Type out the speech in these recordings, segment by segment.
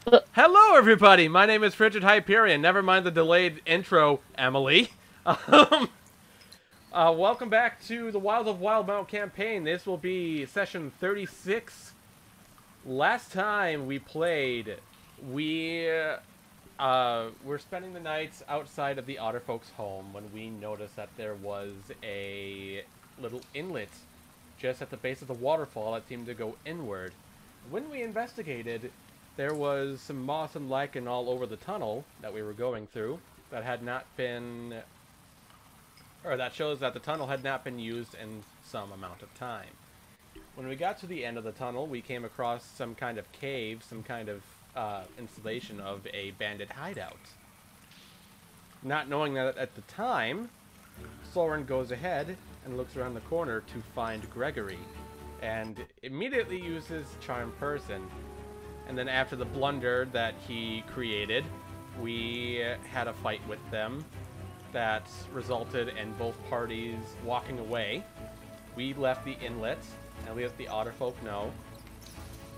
Hello, everybody. My name is Frigid Hyperion. Never mind the delayed intro, Emily. Um, Welcome back to the Wild of Wildemount campaign. This will be session 36. Last time we played, we're spending the nights outside of the Otter folks' home when we noticed that there was a little inlet just at the base of the waterfall that seemed to go inward. When we investigated, there was some moss and lichen all over the tunnel that we were going through that had not been, or that shows that the tunnel had not been used in some amount of time. When we got to the end of the tunnel, we came across some kind of cave, some kind of installation of a bandit hideout. Not knowing that at the time, Soren goes ahead and looks around the corner to find Gregory, and immediately uses Charm Person. And then after the blunder that he created, we had a fight with them that resulted in both parties walking away. We left the inlet, and we let the Otter folk know.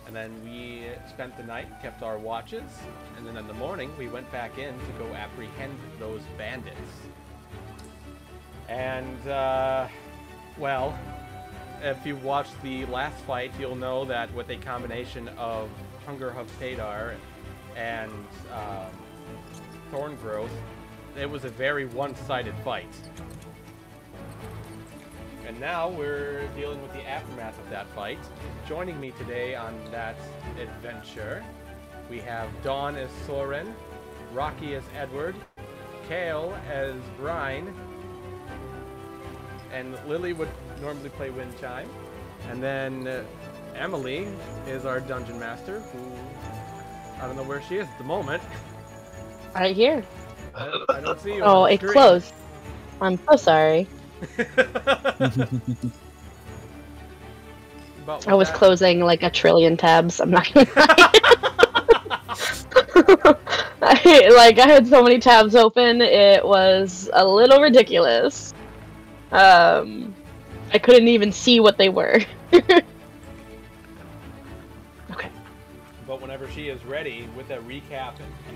And then we spent the night, kept our watches, and then in the morning we went back in to go apprehend those bandits. And, well, if you watched the last fight, you'll know that with a combination of Hunger of Tadar and Thorngrowth, it was a very one-sided fight. And now we're dealing with the aftermath of that fight. Joining me today on that adventure, we have Dawn as Soren, Rocky as Edward, Kale as Brine, and Lily would normally play Wind Chime. And then Emily is our dungeon master, who I don't know where she is at the moment. Right here. I don't see you. Oh, it closed. I'm so sorry. I was closing like a trillion tabs. I'm not gonna lie. I had so many tabs open. It was a little ridiculous. I couldn't even see what they were. Okay. But whenever she is ready, with a recap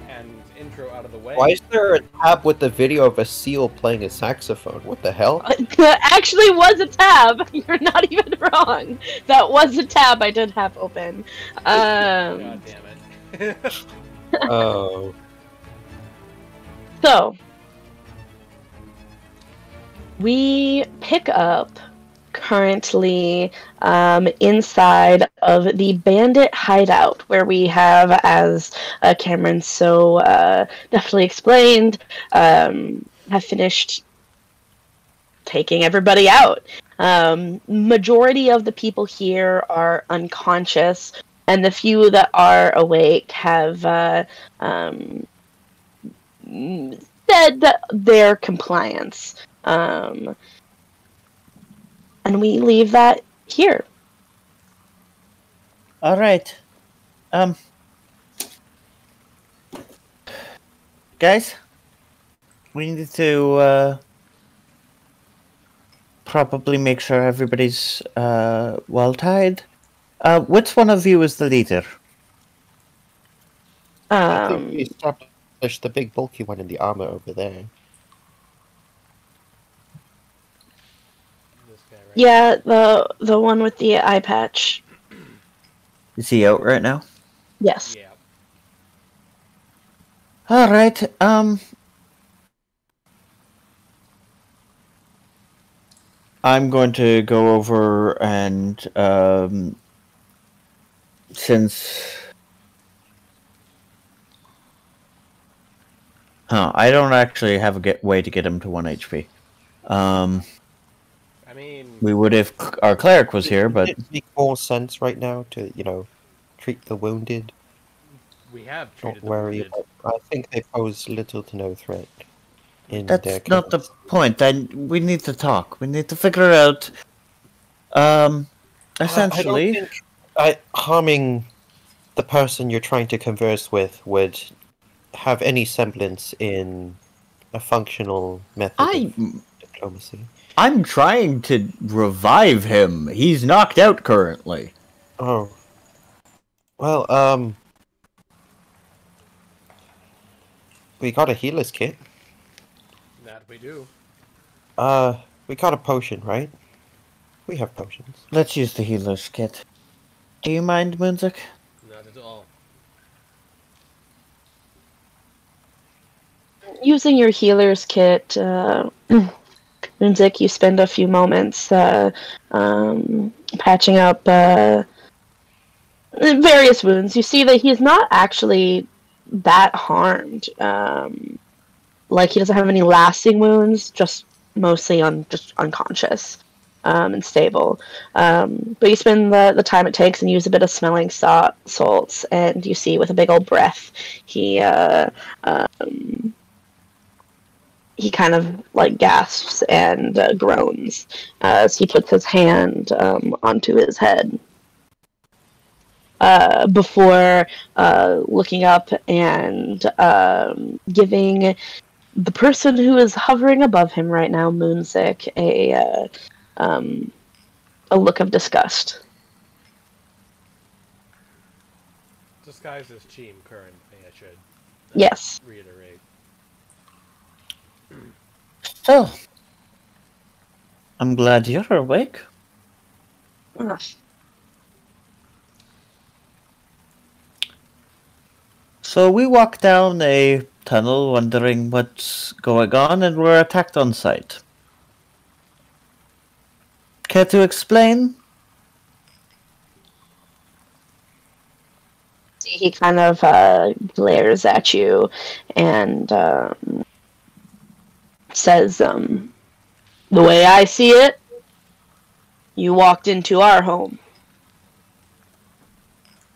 and intro out of the way... Why is there a tab with the video of a seal playing a saxophone? What the hell? That actually was a tab! You're not even wrong! That was a tab I did have open. God damn it. Oh. So, we pick up currently inside of the bandit hideout, where we have, as Cameron so definitely explained, have finished taking everybody out. Majority of the people here are unconscious, and the few that are awake have said that they're compliance. And we leave that here. All right. Guys, we need to probably make sure everybody's well tied. Which one of you is the leader? I think we established the big bulky one in the armor over there. Yeah, the one with the eye patch. Is he out right now? Yes. Yeah. All right. I'm going to go over and since I don't actually have a way to get him to 1 HP. I mean, We would if our cleric was here, but Would it make more sense right now to, treat the wounded? we have Not treated the worry wounded. about. I think they pose little to no threat. In that's their not the case. point. We need to talk. We need to figure out. Essentially, I don't think harming the person you're trying to converse with would have any semblance in a functional method of diplomacy. I'm trying to revive him. He's knocked out currently. Oh. Well, We got a healer's kit. That we do. We got a potion, right? We have potions. Let's use the healer's kit. Do you mind, Moonzik? Not at all. Using your healer's kit, Runzik, you spend a few moments patching up various wounds. You see that he's not actually that harmed. Like, he doesn't have any lasting wounds, just mostly just unconscious and stable. But you spend the time it takes and use a bit of smelling salts, and you see with a big old breath, he kind of like gasps and groans as he puts his hand onto his head before looking up and giving the person who is hovering above him right now, Moonsick, a look of disgust. Disguised as Cheem currently, I should Yes. reiterate. So, I'm glad you're awake. Ugh. So we walk down a tunnel wondering what's going on, and we're attacked on sight. Care to explain? He kind of glares at you and says, the way I see it, you walked into our home.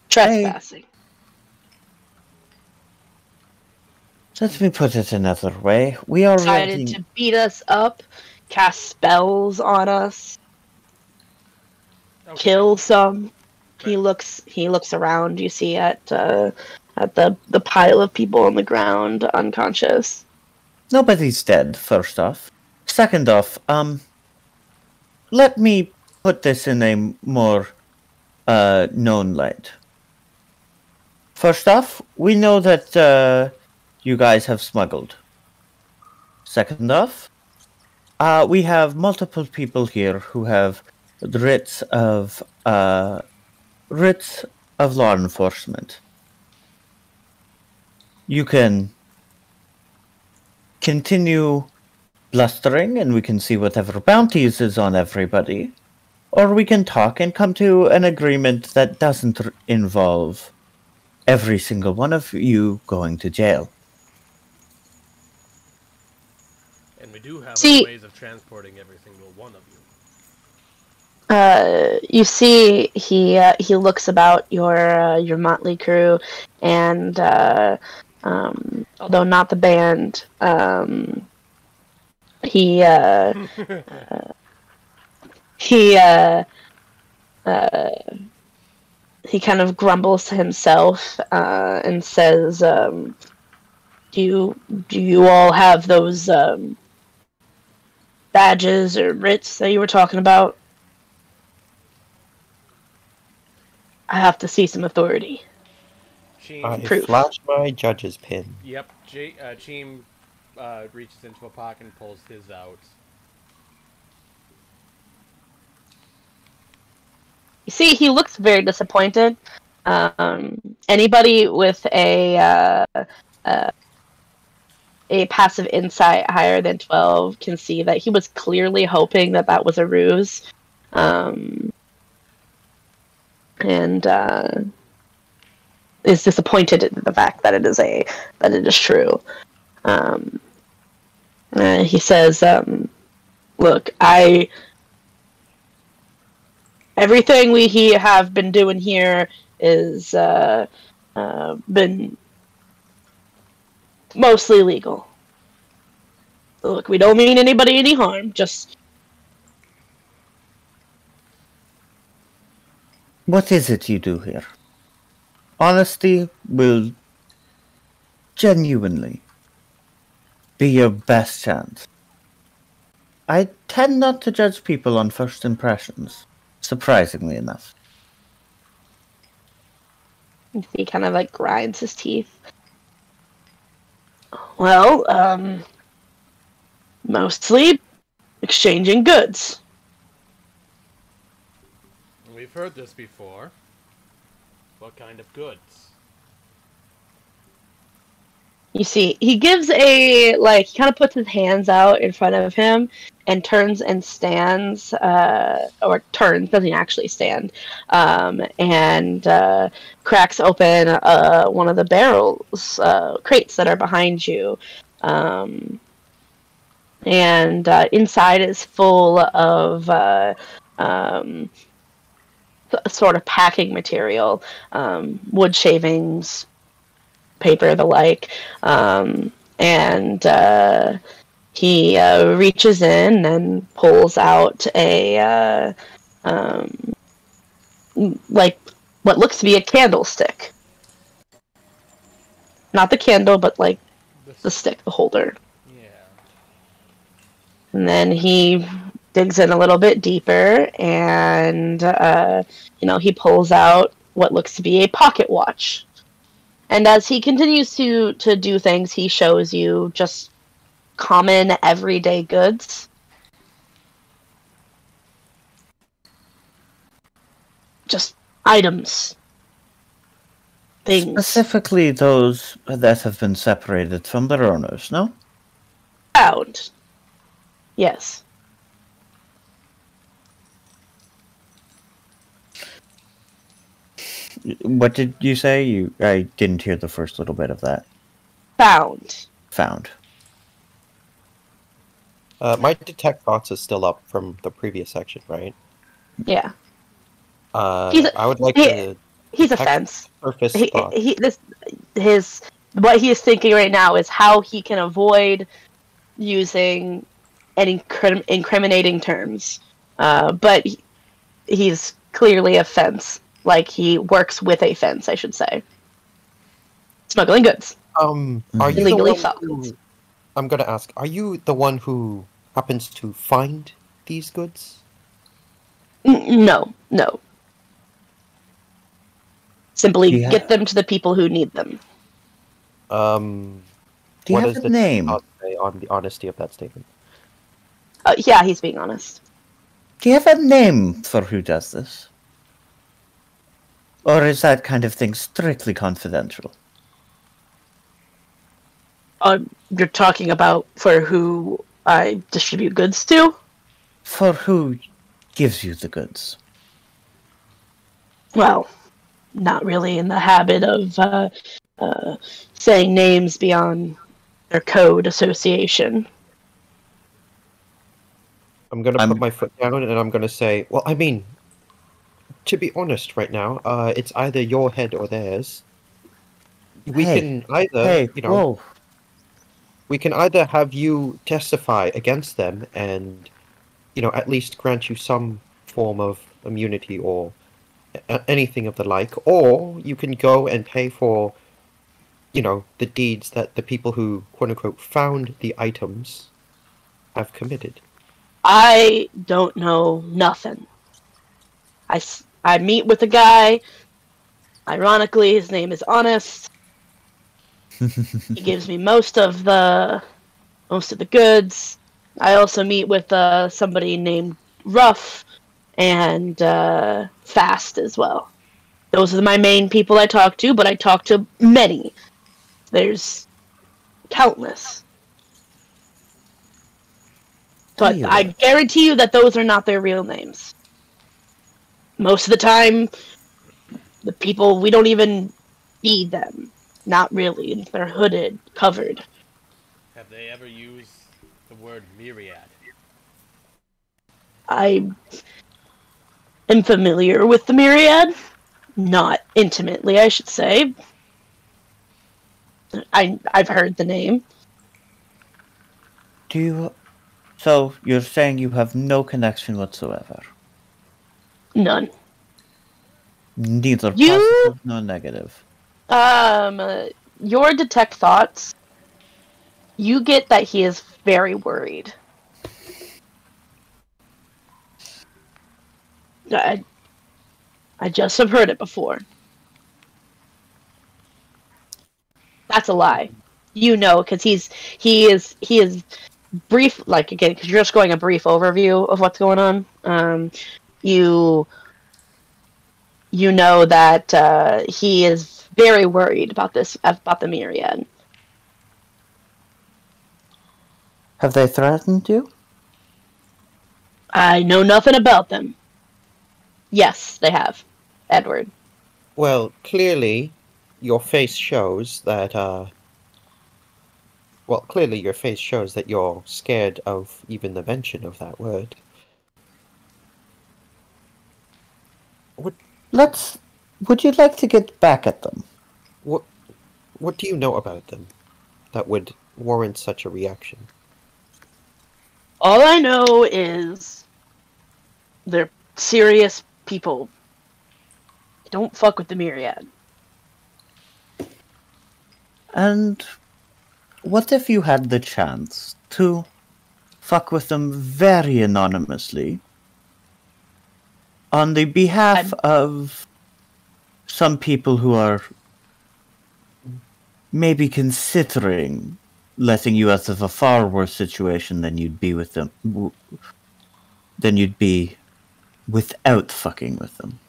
Trespassing. Let me put it another way. We are Decided to beat us up, cast spells on us, kill some. He looks around. You see at the pile of people on the ground, unconscious. Nobody's dead, first off. Second off, let me put this in a more known light. First off, we know that you guys have smuggled. Second off, we have multiple people here who have writs of law enforcement. You can continue blustering and we can see whatever bounties is on everybody, or we can talk and come to an agreement that doesn't involve every single one of you going to jail. And we do have ways of transporting every single one of you. You see, he looks about your motley crew, and although not the band, he kind of grumbles to himself and says, "Do you all have those badges or writs that you were talking about? I have to see some authority." I flash my judge's pin. Yep, Cheem reaches into a pocket and pulls his out. You see, he looks very disappointed. Anybody with a passive insight higher than 12 can see that he was clearly hoping that was a ruse. And is disappointed in the fact that it is true. He says, "Look, everything we have been doing here is been mostly legal. Look, we don't mean anybody any harm. Just." What is it you do here? Honesty will genuinely be your best chance. I tend not to judge people on first impressions, surprisingly enough. He kind of like grinds his teeth. Well, mostly exchanging goods. We've heard this before. What kind of goods? You see, he gives he kind of puts his hands out in front of him and turns and stands, or turns, doesn't actually stand, and cracks open one of the barrels, crates that are behind you. And inside is full of sort of packing material, wood shavings, paper, the like, and he reaches in and pulls out a like what looks to be a candlestick. Not the candle, but like the stick, the holder. Yeah. And then he digs in a little bit deeper, and he pulls out what looks to be a pocket watch. And as he continues to do things, he shows you just common everyday goods. Just items. Things. Specifically those that have been separated from their owners, no? Found. Yes. What did you say? I didn't hear the first little bit of that. Found. Found. My detect thoughts is still up from the previous section, right? Yeah. I would like to. He's a fence. Surface thought. What he is thinking right now is how he can avoid using any incriminating terms. But he's clearly a fence. Like, he works with a fence, I should say. Smuggling goods. Are you illegally the one who, I'm gonna ask, are you the one who happens to find these goods? No. Simply Yeah. get them to the people who need them. Do you What have does a the name? say on the honesty of that statement? Yeah, he's being honest. Do you have a name for who does this? Or is that kind of thing strictly confidential? You're talking about for who I distribute goods to? For who gives you the goods? Well, not really in the habit of saying names beyond their code association. I'm gonna put my foot down and I'm gonna say, well, I mean, to be honest right now, it's either your head or theirs. We can either, whoa. we can either have you testify against them and, at least grant you some form of immunity or anything of the like, or you can go and pay for, the deeds that the people who, quote-unquote, found the items have committed. I don't know nothing. I meet with a guy. Ironically, his name is Honest. He gives me most of the goods. I also meet with somebody named Ruff and Fast as well. Those are my main people I talk to, but I talk to many. There's countless. But I guarantee you that those are not their real names. Most of the time, the people, we don't even feed them. Not really. They're hooded, covered. Have they ever used the word myriad? I am familiar with the myriad. Not intimately, I should say. I've heard the name. So, you're saying you have no connection whatsoever? None. Neither positive nor negative. Your detect thoughts, you get that he is very worried. I just have heard it before. That's a lie. you know, because he is brief, like, again, because you're just going a brief overview of what's going on. You know that he is very worried about the Myriad. Have they threatened you? I know nothing about them. Yes, they have, Edward. Well, clearly, your face shows that. Well, clearly your face shows that you're scared of even the mention of that word. Would you like to get back at them? What do you know about them that would warrant such a reaction? All I know is they're serious people. Don't fuck with the Myriad. And what if you had the chance to fuck with them very anonymously on the behalf of some people who are maybe considering letting you out of a far worse situation than you'd be with them, than you'd be without fucking with them?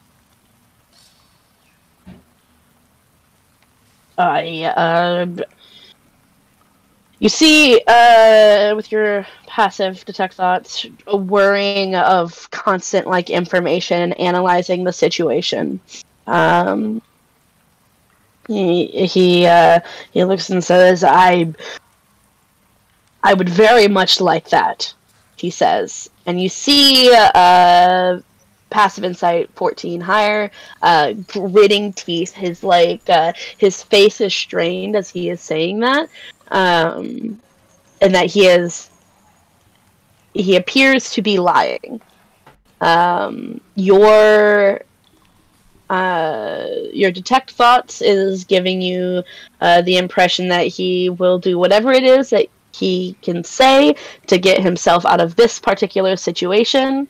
You see, with your passive detect thoughts, a worrying of constant, like, information, analyzing the situation. He looks and says, I would very much like that, he says. And you see, passive insight 14 higher, gritting teeth, his his face is strained as he is saying that, and that he appears to be lying. Your detect thoughts is giving you the impression that he will do whatever it is that he can say to get himself out of this particular situation.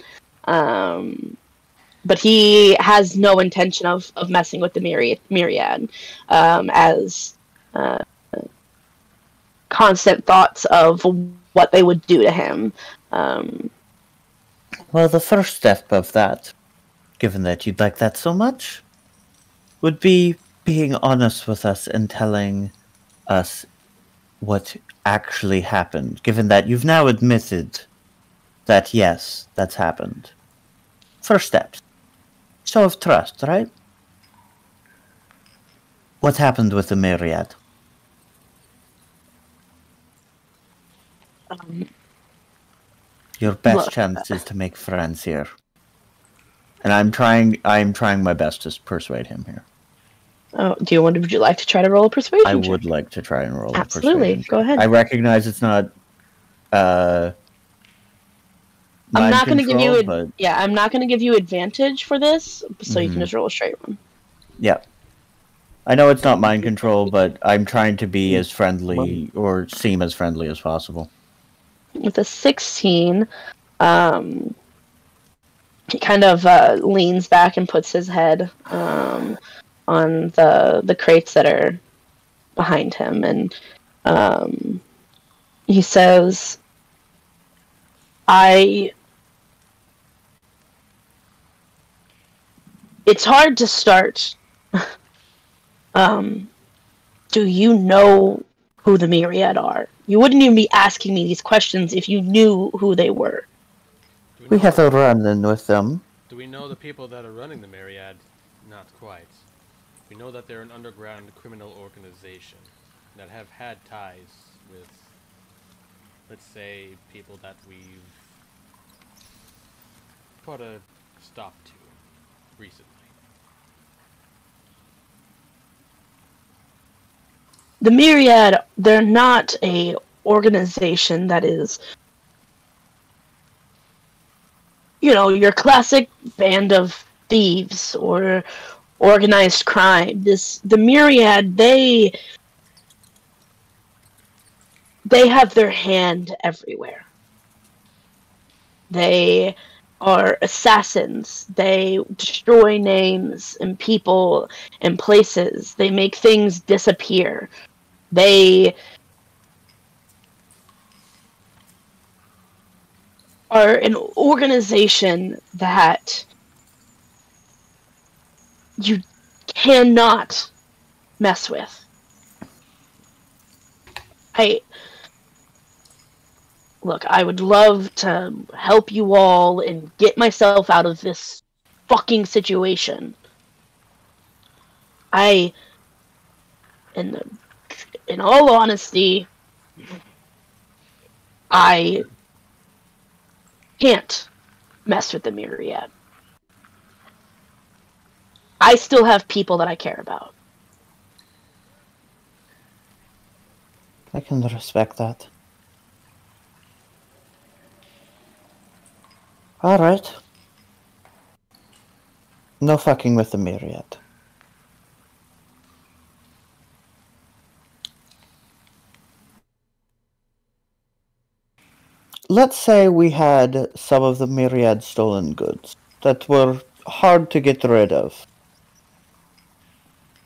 But he has no intention of messing with the Myriad, as constant thoughts of what they would do to him. Well, the first step of that, given that you'd like that so much, would be being honest with us and telling us what actually happened, given that you've now admitted that, yes, that's happened. First steps. Show of trust, right? What happened with the Myriad? Your best chance is to make friends here. And I'm trying my best to persuade him here. Oh, would you like to try to roll a persuasion check? I would like to try and roll a persuasion Absolutely, go ahead. I recognize it's not I'm not going to give you but... I'm not going to give you advantage for this, so you can just roll a straight one. Yeah. I know it's not mind control, but I'm trying to be as friendly or seem as friendly as possible. With a 16, he kind of leans back and puts his head on the crates that are behind him, and he says, it's hard to start. Do you know who the Myriad are? You wouldn't even be asking me these questions if you knew who they were. We have a run-in with them. Do we know the people that are running the Myriad? Not quite. We know that they're an underground criminal organization that have had ties with, let's say, people that we've put a stop to recently. The Myriad, they're not a organization that is, your classic band of thieves or organized crime. The Myriad, they have their hand everywhere. They are assassins. They destroy names and people and places. They make things disappear. They are an organization that you cannot mess with. I would love to help you all and get myself out of this fucking situation. In in all honesty, I can't mess with the Myriad. I still have people that I care about. I can respect that. Alright. No fucking with the Myriad. Let's say we had some of the Myriad stolen goods that were hard to get rid of.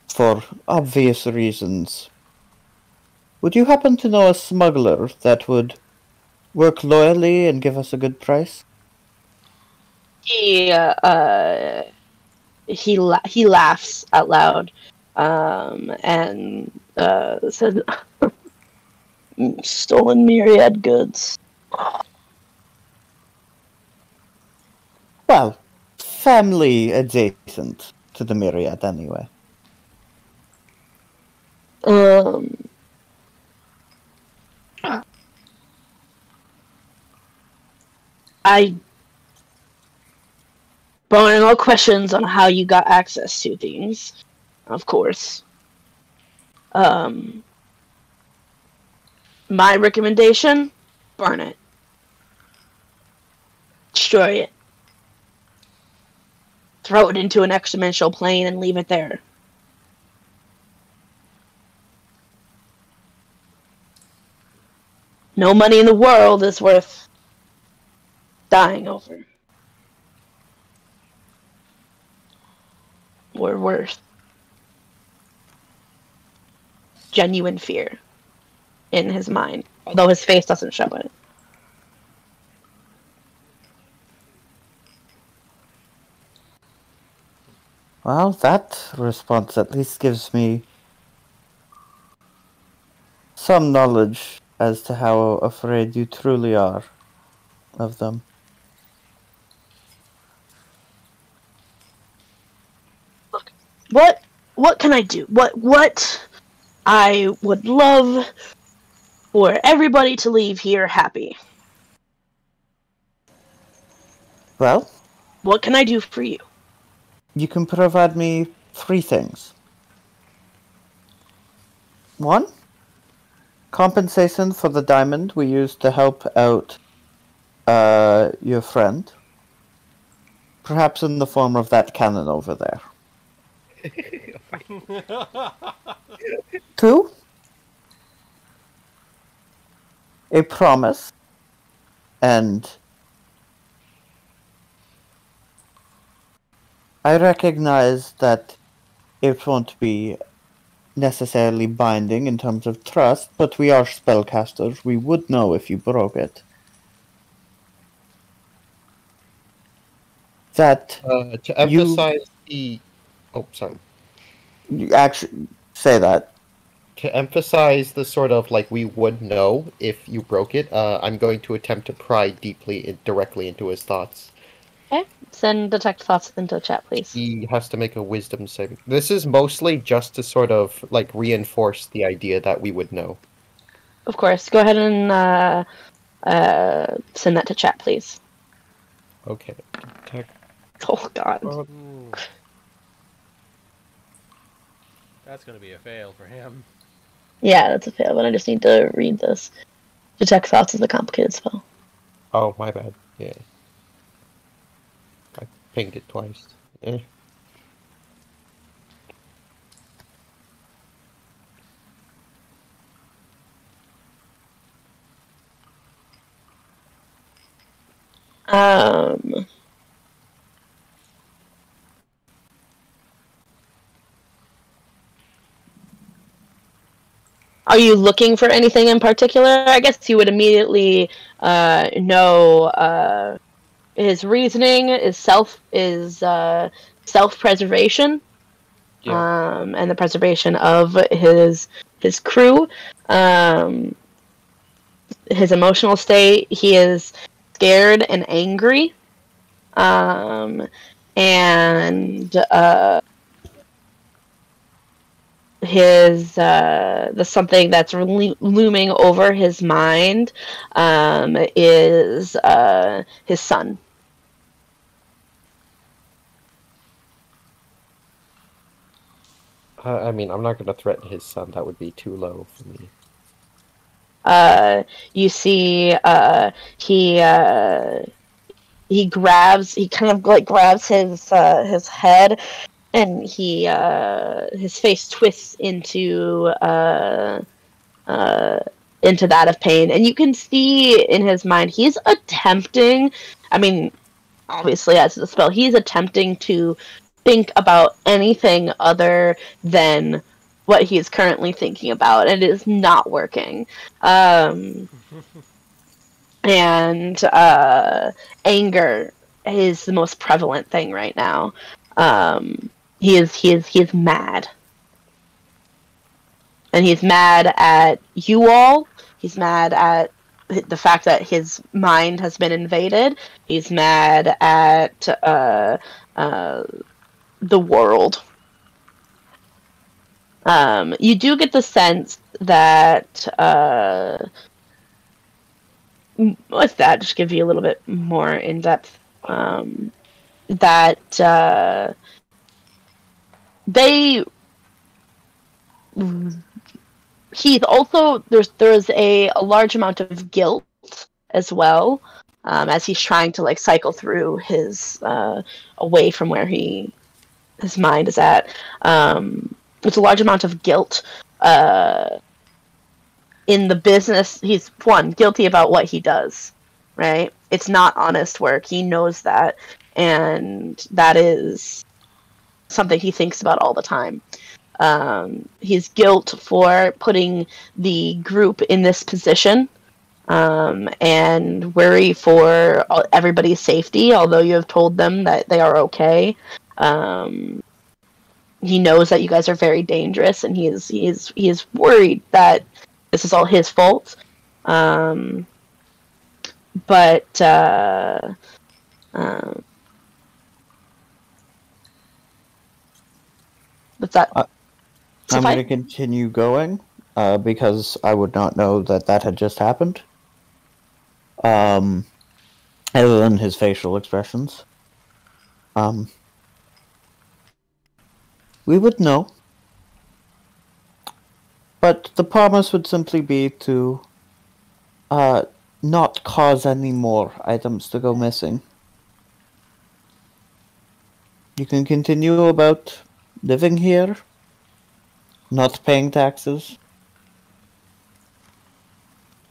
For obvious reasons. Would you happen to know a smuggler that would work loyally and give us a good price? He laughs out loud, and says, "Stolen Myriad goods." Well, family adjacent to the Myriad anyway. I barring all questions on how you got access to things, of course. My recommendation: burn it, destroy it, throw it into an exponential plane, and leave it there. No money in the world is worth dying over. Or worth genuine fear in his mind, although his face doesn't show it. Well, that response at least gives me some knowledge as to how afraid you truly are of them. Look, what can I do? What I would love for everybody to leave here happy. Well, What can I do for you? you can provide me 3 things. 1, compensation for the diamond we used to help out your friend. Perhaps in the form of that cannon over there. 2, a promise, and I recognize that it won't be necessarily binding in terms of trust, but we are spellcasters. We would know if you broke it. That To emphasize the... Oh, sorry. you actually say that. To emphasize the sort of, like, we would know if you broke it, I'm going to attempt to pry directly into his thoughts. Okay. Send detect thoughts into the chat, please. He has to make a wisdom saving. This is mostly just to sort of, like, reinforce the idea that we would know. Of course. Go ahead and send that to chat, please. Okay. Detect. Oh God. Ooh. That's gonna be a fail for him. Yeah, that's a fail, but I just need to read this. Detect thoughts is a complicated spell. Oh, my bad. Yeah. I pinged it twice. Eh. Are you looking for anything in particular? I guess you would immediately know his reasoning is self-preservation, and the preservation of his crew. His emotional state, he is scared and angry, and the something that's really looming over his mind is his son. I mean, I'm not going to threaten his son. That would be too low for me. You see, he kind of like grabs his head, and his face twists into that of pain, and you can see in his mind he's attempting. I mean, obviously, as the spell, he's attempting to think about anything other than what he is currently thinking about, and it is not working. And anger is the most prevalent thing right now. He is mad, and he's mad at you all. He's mad at the fact that his mind has been invaded. He's mad at the world. You do get the sense that with that, just give you a little bit more in depth. That he's also there's a large amount of guilt as well, as he's trying to like cycle through his away from where his mind is at. It's a large amount of guilt in the business. He's guilty about what he does, right? It's not honest work. He knows that, and that is something he thinks about all the time. He's guilt for putting the group in this position, and worry for everybody's safety, although you have told them that they are okay. He knows that you guys are very dangerous, and he is worried that this is all his fault. But what's that? I'm going to continue going because I would not know that had just happened. Other than his facial expressions. We would know. But the promise would simply be to not cause any more items to go missing. You can continue about living here, not paying taxes,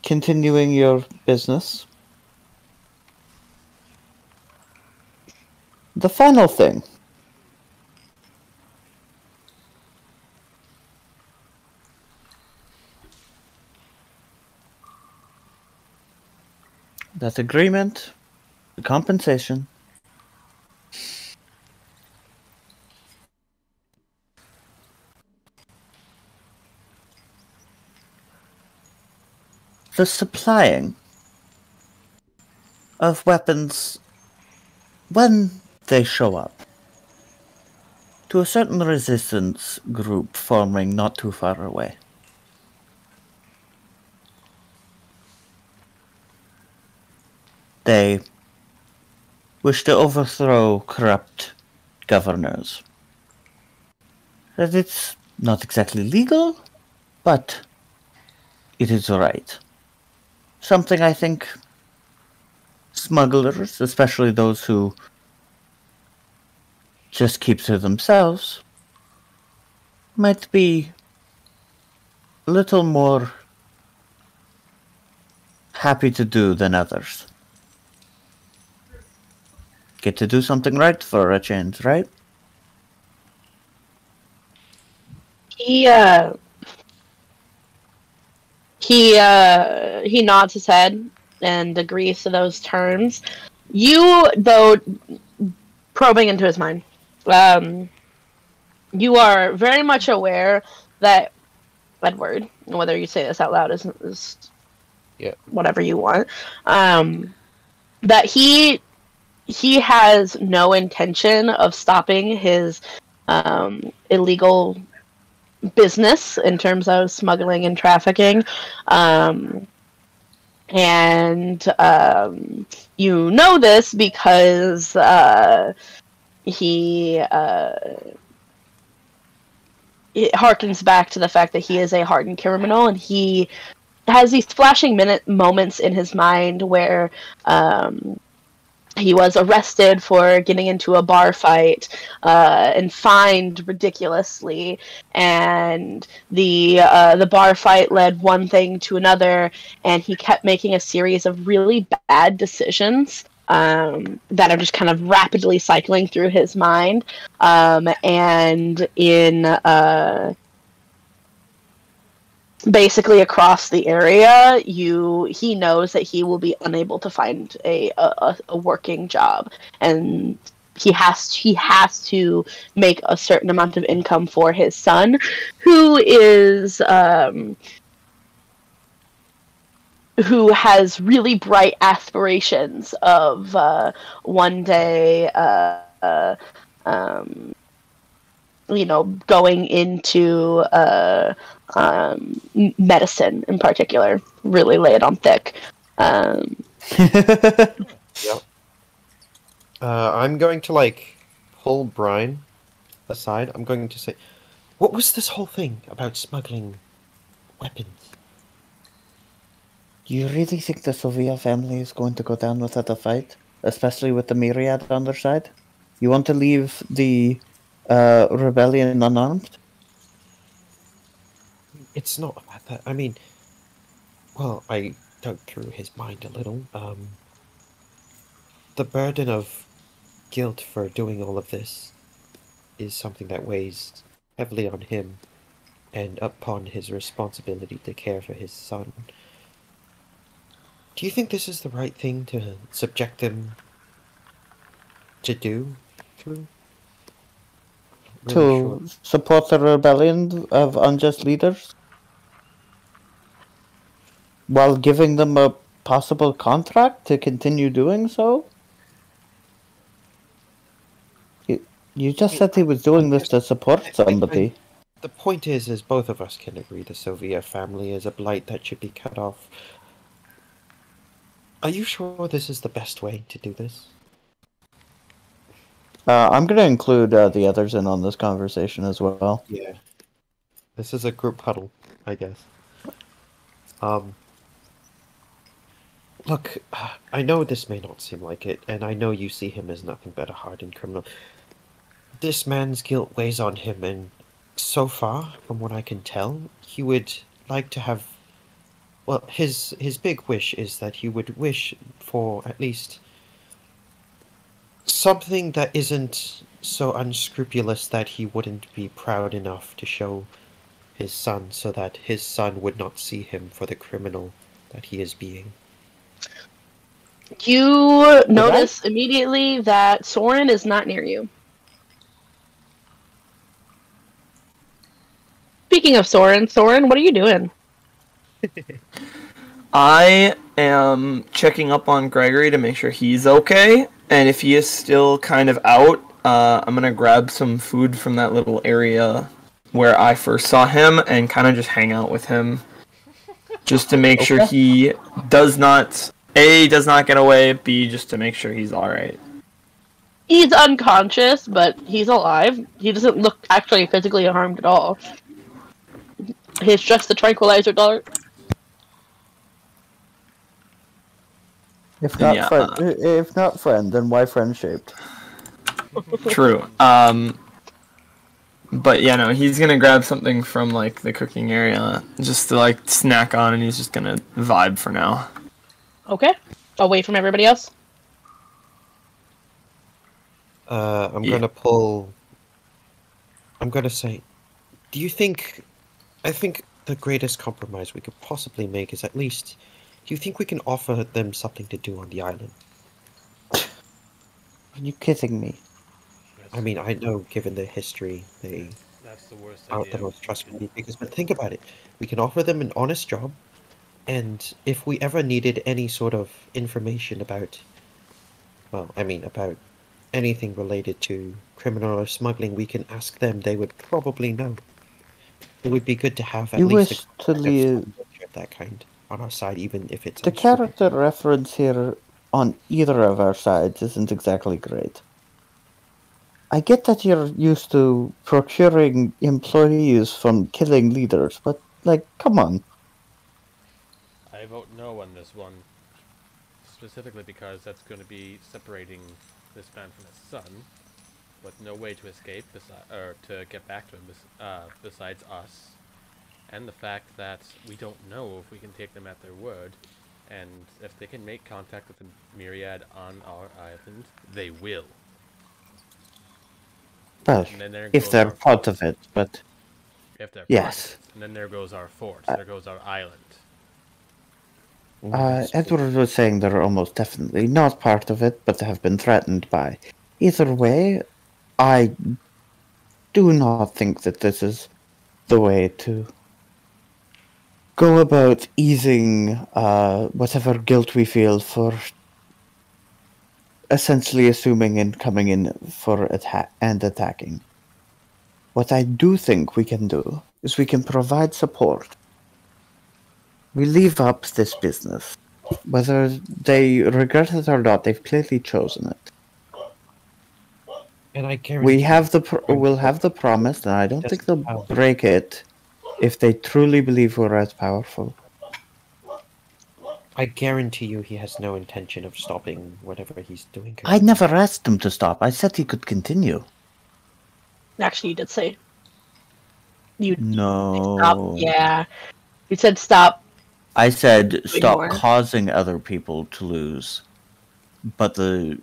continuing your business. The final thing. That agreement, the compensation, the supplying of weapons when they show up to a certain resistance group forming not too far away. They wish to overthrow corrupt governors. That it's not exactly legal, but it is right. Something I think smugglers, especially those who just keep to themselves, might be a little more happy to do than others. Get to do something right for a change, right? He He nods his head and agrees to those terms. You, though, probing into his mind, you are very much aware that Edward, whether you say this out loud is Yeah. whatever you want, that he has no intention of stopping his illegal business in terms of smuggling and trafficking. You know this because it harkens back to the fact that he is a hardened criminal, and he has these flashing moments in his mind where he was arrested for getting into a bar fight and fined ridiculously, and the bar fight led one thing to another, and he kept making a series of really bad decisions that are just kind of rapidly cycling through his mind, and in basically across the area, he knows that he will be unable to find a working job, and he has to make a certain amount of income for his son, who has really bright aspirations of one day going into medicine in particular, really lay it on thick. Yep. I'm going to pull Brian aside. I'm going to say, what was this whole thing about smuggling weapons? Do you really think the Sovia family is going to go down without a fight? Especially with the Myriad on their side? You want to leave the rebellion unarmed? It's not about that. I mean, well, I dug through his mind a little. The burden of guilt for doing all of this is something that weighs heavily on him and upon his responsibility to care for his son. Do you think this is the right thing to subject them to do? To support the rebellion of unjust leaders? While giving them a possible contract to continue doing so? You just said he was doing this to support somebody. The point is both of us can agree the Sovia family is a blight that should be cut off. Are you sure this is the best way to do this? I'm going to include the others in on this conversation as well. Yeah. This is a group huddle, I guess. Look, I know this may not seem like it, and I know you see him as nothing but a hardened criminal. This man's guilt weighs on him, and so far, from what I can tell, he would like to have... Well, his big wish is that he would wish for at least something that isn't so unscrupulous that he wouldn't be proud enough to show his son, so that his son would not see him for the criminal that he is being. You notice immediately that Soren is not near you. Speaking of Soren, what are you doing? I am checking up on Gregory to make sure he's okay, and if he is still kind of out, I'm gonna grab some food from that little area where I first saw him and kind of just hang out with him, just to make sure he does not get away, B, just to make sure he's alright. He's unconscious, but he's alive. He doesn't look actually physically harmed at all. He's just the tranquilizer dart. If not friend, then why friend-shaped? True. But yeah, no, he's gonna grab something from the cooking area just to snack on, and he's just gonna vibe for now. Okay. Away from everybody else? I'm gonna say, do you think... I think the greatest compromise we could possibly make is at least... Do you think we can offer them something to do on the island? Are you kidding me? I mean, I know, given their history, they That's the worst aren't the idea. most trustworthy figures, but think about it. We can offer them an honest job, and if we ever needed any sort of information about... Well, I mean, about anything related to criminal or smuggling, we can ask them. They would probably know. It would be good to have at You least wish a to leave of that kind on our side, even if it's the character reference here on either of our sides isn't exactly great. I get that you're used to procuring employees from killing leaders, but, like, come on. I vote no on this one. Specifically because that's going to be separating this man from his son, with no way to escape, or to get back to him besides us. And the fact that we don't know if we can take them at their word, and if they can make contact with the Myriad on our island, they will. Well, And then there if goes they're our part fort. of it, but If they're yes. part of it. And then there goes our fort. There goes our island. Edward was saying they're almost definitely not part of it, but have been threatened by. Either way, I do not think that this is the way to go about easing whatever guilt we feel for essentially assuming and coming in for attack and attacking. What I do think we can do is we can provide support. We leave up this business. Whether they regret it or not, they've clearly chosen it. And I guarantee We'll have the promise, and I don't think they'll break it if they truly believe we're as powerful. I guarantee you he has no intention of stopping whatever he's doing. I never asked him to stop. I said he could continue. Actually, you did say. You No. stop. Yeah. You said stop. I said stop more. causing other people to lose, but the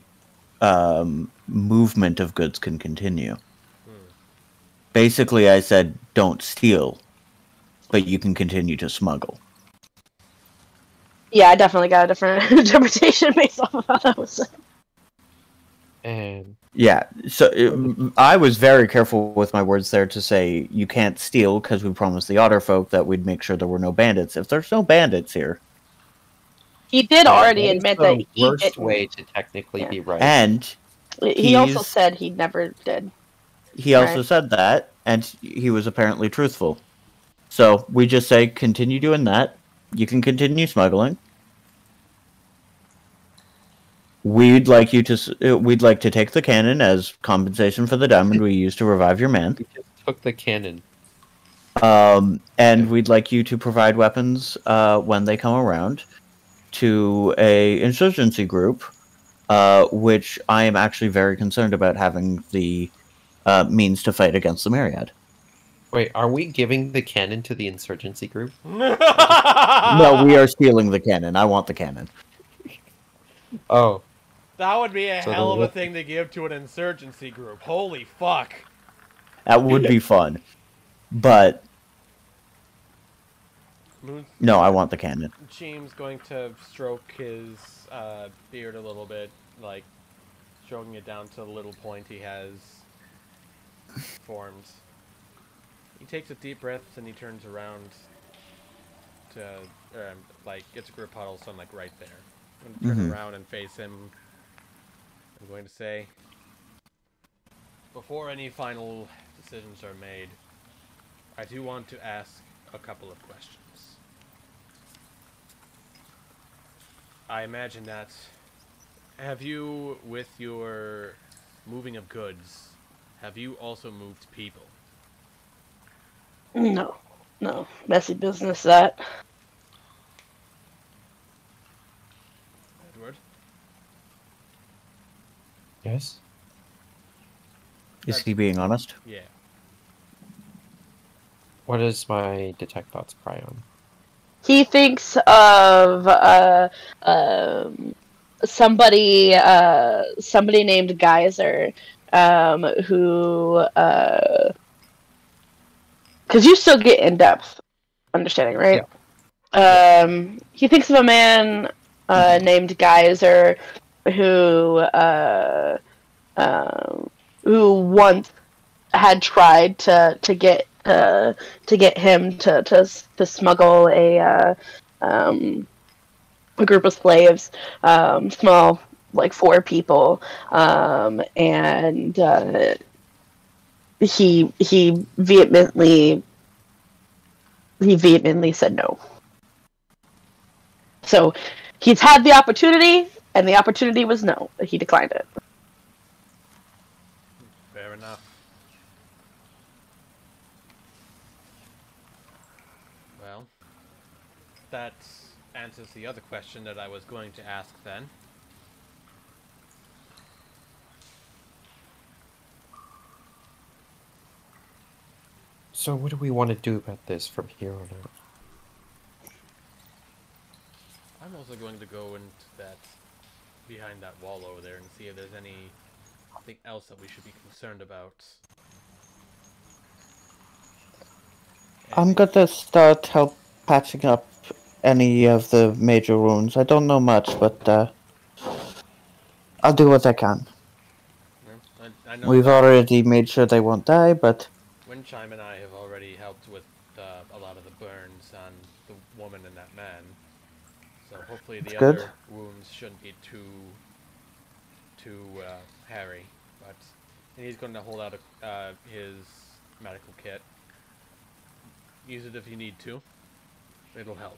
movement of goods can continue. Basically, I said don't steal, but you can continue to smuggle. Yeah, I definitely got a different interpretation based off of how that was said. And Yeah, so I was very careful with my words there to say you can't steal because we promised the otter folk that we'd make sure there were no bandits. If there's no bandits here, He did already that is admit the that he worst didn't. way to technically be right. and He also he's- said he never did. he also Right. said that, and he was apparently truthful. So we just say continue doing that. You can continue smuggling. We'd like to take the cannon as compensation for the diamond we used to revive your man. We just took the cannon. And we'd like you to provide weapons when they come around to a insurgency group, which I am actually very concerned about having the means to fight against the Myriad. Wait, are we giving the cannon to the insurgency group? No, we are stealing the cannon. I want the cannon. Oh, That would be a So hell of then a thing to give to an insurgency group. Holy fuck. That would be fun. But no, I want the cannon. James going to stroke his beard a little bit, like stroking it down to the little point he has formed. He takes a deep breath and he turns around to, like, gets a grip huddle, so I'm like right there. I'm going to turn around and face him. I'm going to say, before any final decisions are made, I do want to ask a couple of questions. I imagine that, have you, with your moving of goods, have you also moved people? No. Messy business, that. Edward? yes? Is he being honest? Yeah. What does my detect thoughts cry on? He thinks of somebody named Geyser, who because you still get in depth understanding, right? He thinks of a man named Geyser who once had tried to get him to smuggle a group of slaves, small, like 4 people, and he vehemently said no. So he's had the opportunity, and the opportunity was no. He declined it. Fair enough. Well, that answers the other question that I was going to ask then. So what do we want to do about this from here on out? I'm also going to go into behind that wall over there and see if there's anything else that we should be concerned about. I'm gonna start patching up any of the major wounds. I don't know much, but I'll do what I can. I know We've that already made sure they won't die, but Windchime and I have already helped with a lot of the burns on the woman and that man. So hopefully the good. other wounds shouldn't be too hairy. But and he's going to hold out his medical kit. Use it if you need to. It'll help.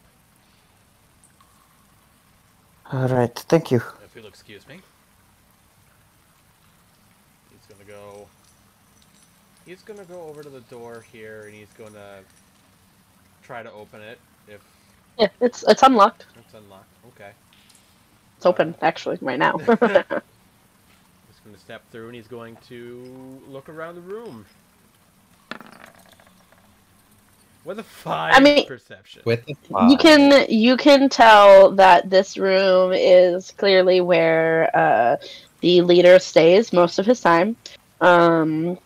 alright, thank you. If you'll excuse me. He's gonna go over to the door here, and he's gonna try to open it. If Yeah, it's unlocked. it's unlocked, okay. It's open actually right now. He's gonna step through, and he's going to look around the room. With a 5 perception. With the 5. You can tell that this room is clearly where the leader stays most of his time. And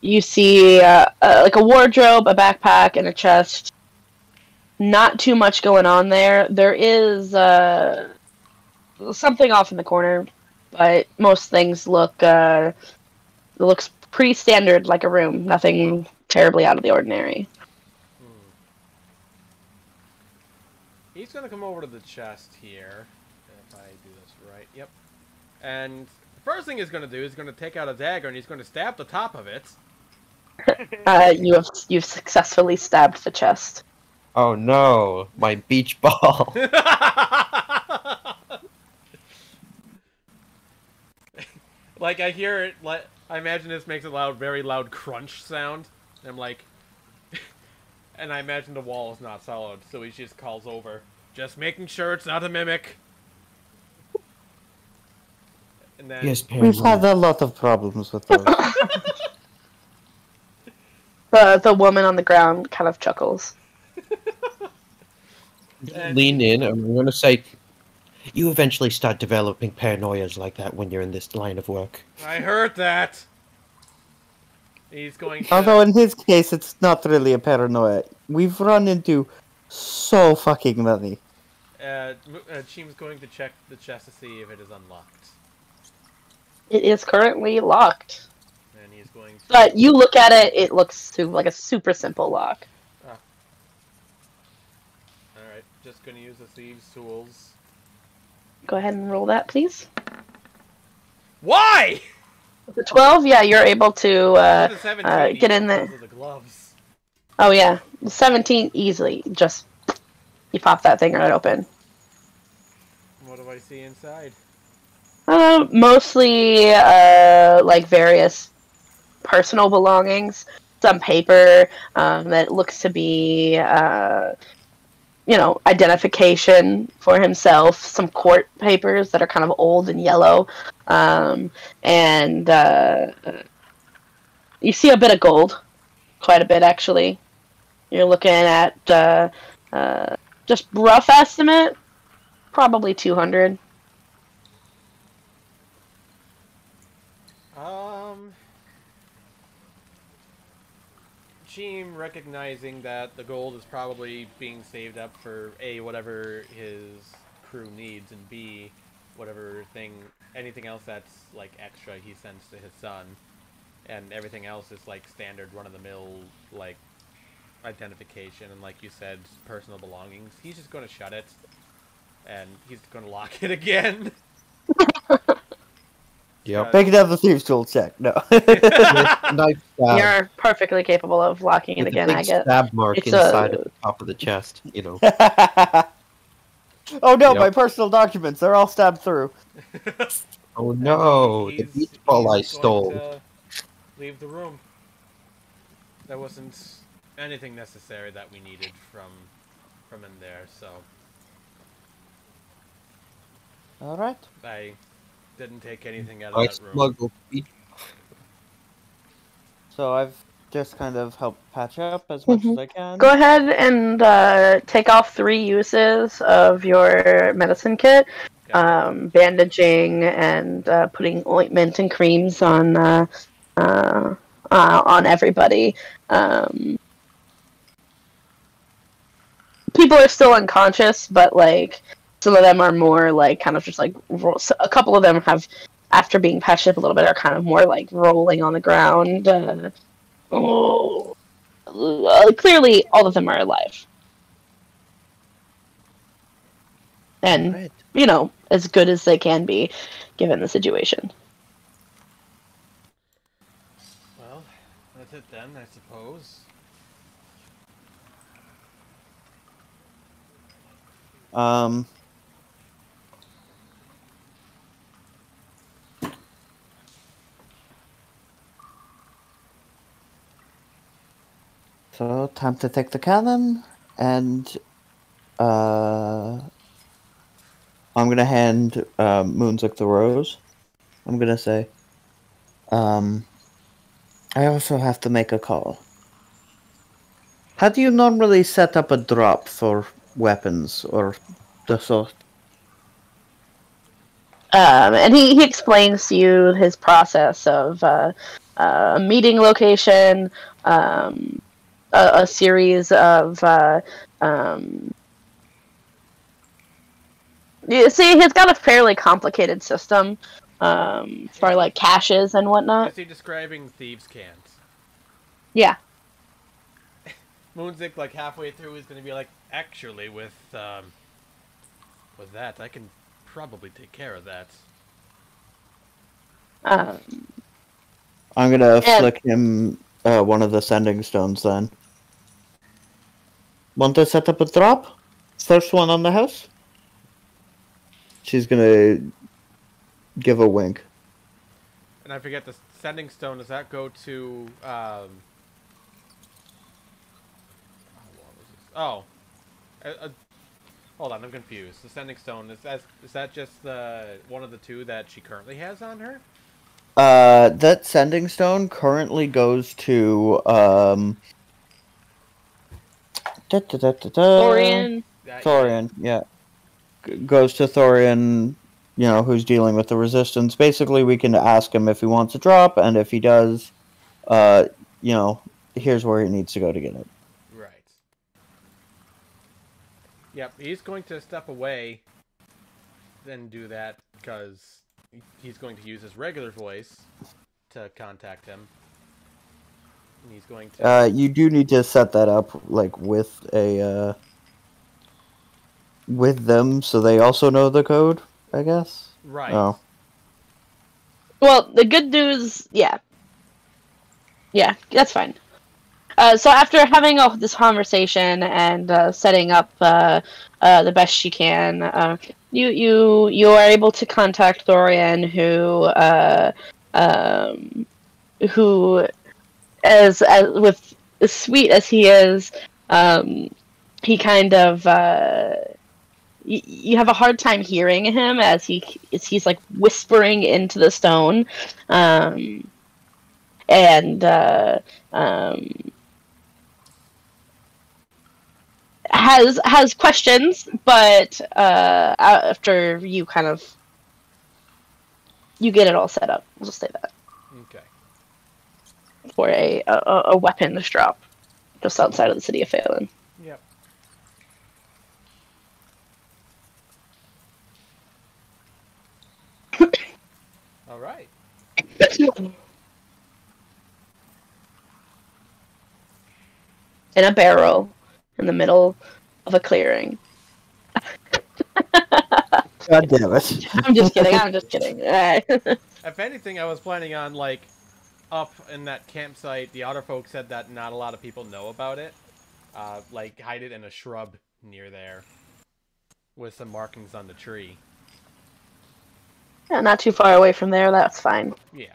you see like a wardrobe, a backpack, and a chest. Not too much going on there. There is something off in the corner, but most things looks pretty standard, like a room. Nothing terribly out of the ordinary. He's gonna come over to the chest here. If I do this right, yep. And the first thing he's gonna do is gonna take out a dagger, and he's gonna stab the top of it. You've successfully stabbed the chest. Oh no, my beach ball. Like I hear it, like I imagine this makes a very loud crunch sound. And I'm like, and I imagine the wall is not solid, so he just calls over, just making sure it's not a mimic. And then Yes, We've had a lot of problems with those. The woman on the ground kind of chuckles. Lean in, and I'm going to say, you eventually start developing paranoias like that when you're in this line of work. I heard that. He's going to... Although in his case, it's not really a paranoia. We've run into so fucking many. Chim's going to check the chest to see if it is unlocked. It is currently locked. And he's going to... But you look at it, it looks like a super simple lock. Ah. Alright, just going to use the thieves' tools. Go ahead and roll that, please. Why? The 12, yeah, you're able to The 17 get in there. because of the gloves. Oh yeah, 17 easily. Just you pop that thing right open. What do I see inside? Mostly like various personal belongings, some paper that looks to be identification for himself, some court papers that are kind of old and yellow, and you see a bit of gold, quite a bit actually. You're looking at just rough estimate, probably 200. Sheem, recognizing that the gold is probably being saved up for A, whatever his crew needs, and B, anything else that's like extra he sends to his son, and everything else is like standard run-of-the-mill like identification and, like you said, personal belongings. He's just going to shut it, and he's going to lock it again. Yep. Make it have the thieves tool check. No. Nice stab. You're perfectly capable of locking it With again. a big I get. stab mark It's inside at the top of the chest, you know. Oh no, Yep. my personal documents, they're all stabbed through. Oh no, the beach ball I he's stole. going to leave the room. There wasn't anything necessary that we needed from in there, so Alright. I didn't take anything out of I that room. smuggled beach. So I've just kind of helped patch up as much as I can. Go ahead and take off 3 uses of your medicine kit. Okay. Bandaging and putting ointment and creams on everybody. People are still unconscious, but like some of them are more like kind of just like a couple of them have, after being patched up a little bit, are kind of more like rolling on the ground. Clearly, all of them are alive, and Right. you know, as good as they can be, given the situation. Well, that's it then, I suppose. So time to take the cannon, and I'm gonna hand Moonsick the rose. I'm gonna say, I also have to make a call. How do you normally set up a drop for weapons or the sort? And he explains to you his process of a meeting location, a series of you see, he's got a fairly complicated system for like caches and whatnot. Is he describing thieves' cans? Yeah. Moonsick, like halfway through, is going to be like, actually, with that, I can probably take care of that. I'm gonna flick him one of the sending stones then. Want to set up a drop? First one on the house? She's gonna give a wink. And I forget, the sending stone, does that go to, hold on, I'm confused. The sending stone, is that just the one of the 2 that she currently has on her? That sending stone currently goes to Thorian. Thorian, yeah. Goes to Thorian, you know, who's dealing with the resistance. Basically, we can ask him if he wants a drop, and if he does, you know, here's where he needs to go to get it. Right. Yep, he's going to step away, then do that, because he's going to use his regular voice to contact him. And he's going to... You do need to set that up, like, with a, with them, so they also know the code, I guess? Right. Oh. Well, the good news, yeah, that's fine. So after having this conversation and setting up the best she can, you are able to contact Thorian, who, as with as sweet as he is, he kind of you have a hard time hearing him as he's like whispering into the stone, and has questions, but after you kind of get it all set up, we'll just say that Okay. for a weapons drop. just outside of the city of Phelan. Yep. All right. In a barrel, in the middle of a clearing. God damn it. I'm just kidding. I'm just kidding. If anything, I was planning on, like, up in that campsite, the outer folk said that not a lot of people know about it. Like, hide it in a shrub near there. With some markings on the tree. Yeah, not too far away from there. That's fine. Yeah.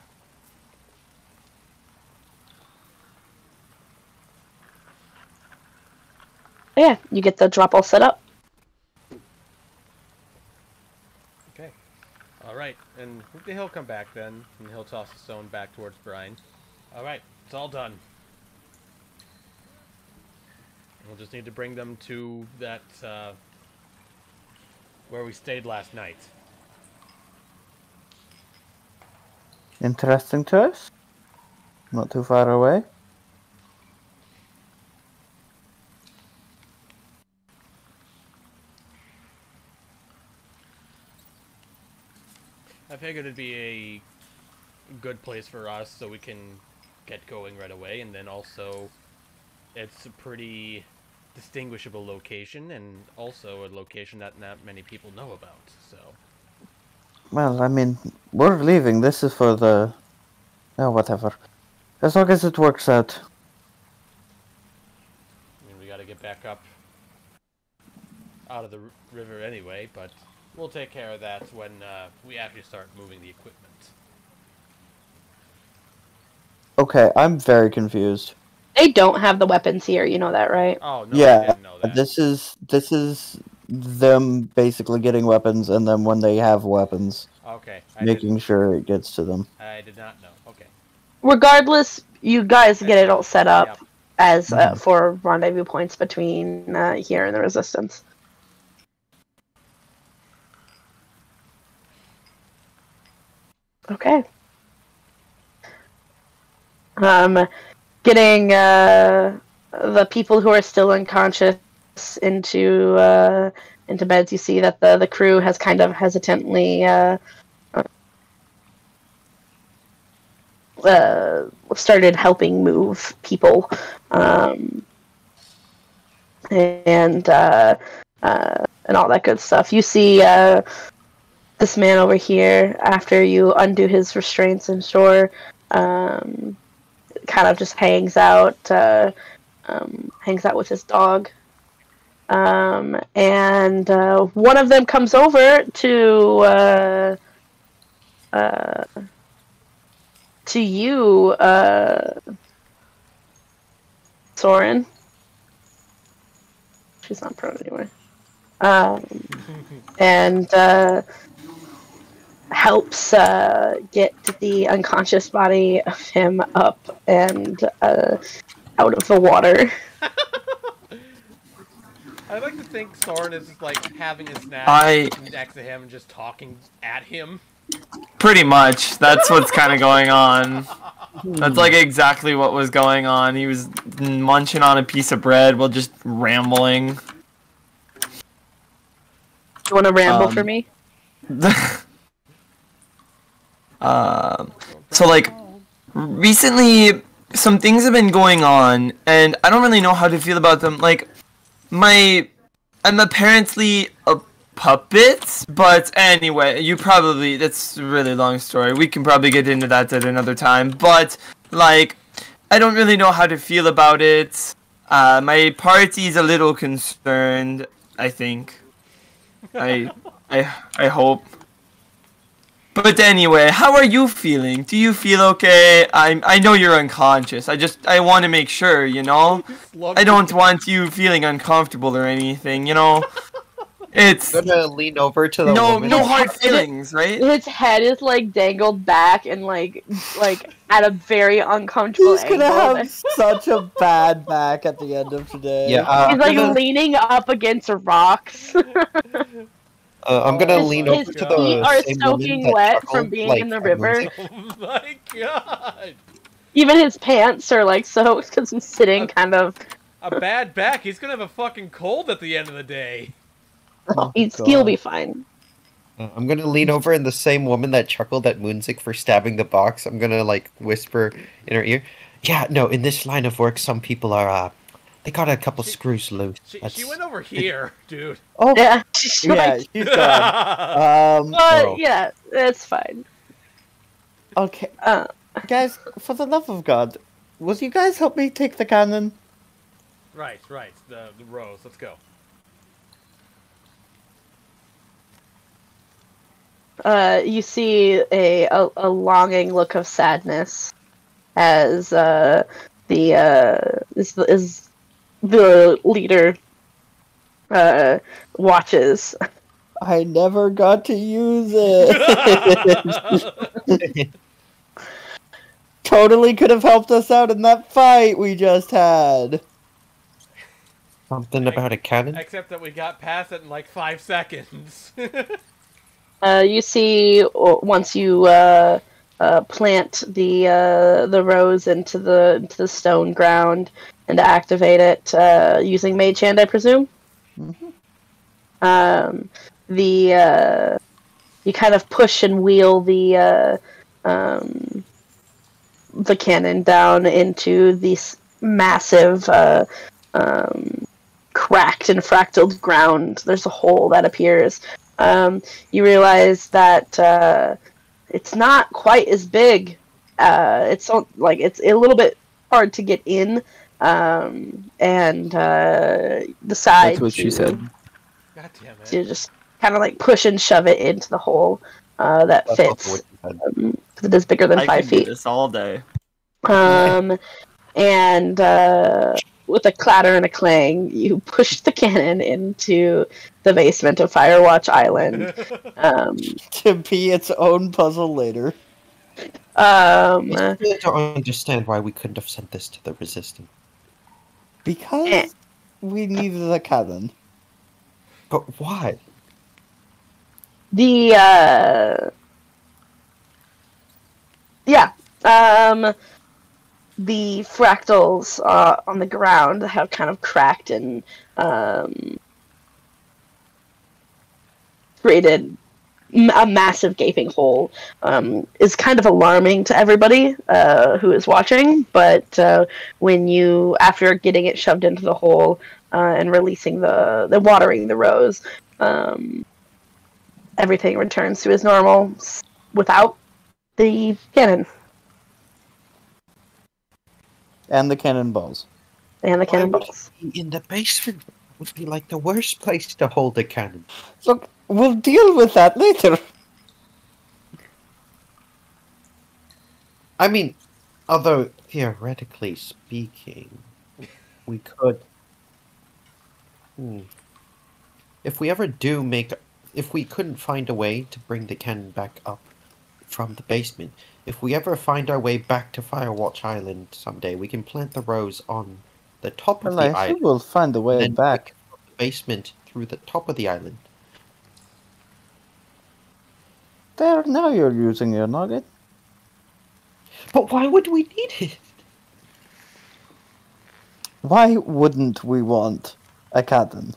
Yeah, you get the drop all set up. Okay. Alright, and he'll come back then, and he'll toss the stone back towards Brian. Alright, it's all done. We'll just need to bring them to that, where we stayed last night. Interesting choice. Not too far away. I figured it'd be a good place for us so we can get going right away, and then also it's a pretty distinguishable location, and also a location that not many people know about, so... Well, I mean, we're leaving. This is for the... Oh, whatever. As long as it works out. I mean, we gotta get back up out of the river anyway, but we'll take care of that when we actually start moving the equipment. Okay, I'm very confused. They don't have the weapons here. You know that, right? Oh, no, I Yeah, didn't know that. this is them basically getting weapons, and then when they have weapons, Okay. making sure it gets to them. I did not know. Okay. Regardless, you guys get it all set up Yep. as for rendezvous points between here and the Resistance. Okay. Getting the people who are still unconscious into beds. You see that the crew has kind of hesitantly started helping move people, and all that good stuff. You see this man over here, after you undo his restraints and store, kind of just hangs out with his dog. And one of them comes over to you, Soren. She's not prone anymore. And helps get the unconscious body of him up and out of the water. I'd like to think Soren is just like having a snack next to him and just talking at him. Pretty much. That's what's kind of going on. That's like exactly what was going on. He was munching on a piece of bread while just rambling. You want to ramble for me? So like, recently, some things have been going on, and I don't really know how to feel about them. Like, I'm apparently a puppet, but anyway, that's a really long story. We can probably get into that at another time, but, like, I don't really know how to feel about it. My party's a little concerned, I think. I hope. But anyway, how are you feeling? Do you feel okay? I know you're unconscious. I want to make sure, you know? I don't want you feeling uncomfortable or anything, you know? It's... I'm gonna lean over to the woman. No hard feelings, right? His head is like dangled back and like at a very uncomfortable He's gonna angle. have such a bad back at the end of today. Yeah, He's like leaning up against rocks. I'm gonna lean over to the feet are same soaking woman that wet chuckled, from being like, in the at river. music. Oh my god! Even his pants are like soaked because he's sitting kind of a bad back. He's gonna have a fucking cold at the end of the day. Oh, He'll be God. fine. I'm gonna lean over, and the same woman that chuckled at Moonzik for stabbing the box, I'm gonna like whisper in her ear. Yeah, no, in this line of work, some people are they got a couple screws loose. She went over here, dude. Oh, Yeah, she's yeah, like, she's gone. Oh. yeah, it's fine. Okay. Uh, Guys, for the love of God, will you guys help me take the cannon? Right. The rose. Let's go. You see a longing look of sadness as the leader watches. I never got to use it. Totally could have helped us out in that fight we just had. Something about a cannon? Except that we got past it in like 5 seconds. You see once you plant the rose into the stone ground and activate it using Mage Hand, I presume. Mm-hmm. You kind of push and wheel the cannon down into this massive cracked and fractaled ground. There's a hole that appears. You realize that it's not quite as big. It's a little bit hard to get in, and the side. That's what she said. God damn it. To just kind of like push and shove it into the hole that That's fits. also what you said. Because it is bigger than I 5 can do feet. this all day. And with a clatter and a clang, you push the cannon into the basement of Firewatch Island. To be its own puzzle later. I still don't understand why we couldn't have sent this to the Resistance. Because we needed a cannon. But why? The fractals on the ground have kind of cracked and created a massive gaping hole. Is kind of alarming to everybody who is watching, but after getting it shoved into the hole and releasing the watering the rose, everything returns to as normal without the cannon. And the cannonballs. And the Why would cannonballs. it be in the basement? It would be like the worst place to hold a cannon. Look, we'll deal with that later. I mean, although theoretically speaking, we could. If we ever if we couldn't find a way to bring the cannon back up from the basement, if we ever find our way back to Firewatch Island someday, we can plant the rose on the top of Well, the I island. think we'll find a way then back. pick up the basement through the top of the island. There, now you're using your nugget. But why would we need it? Why wouldn't we want a cannon?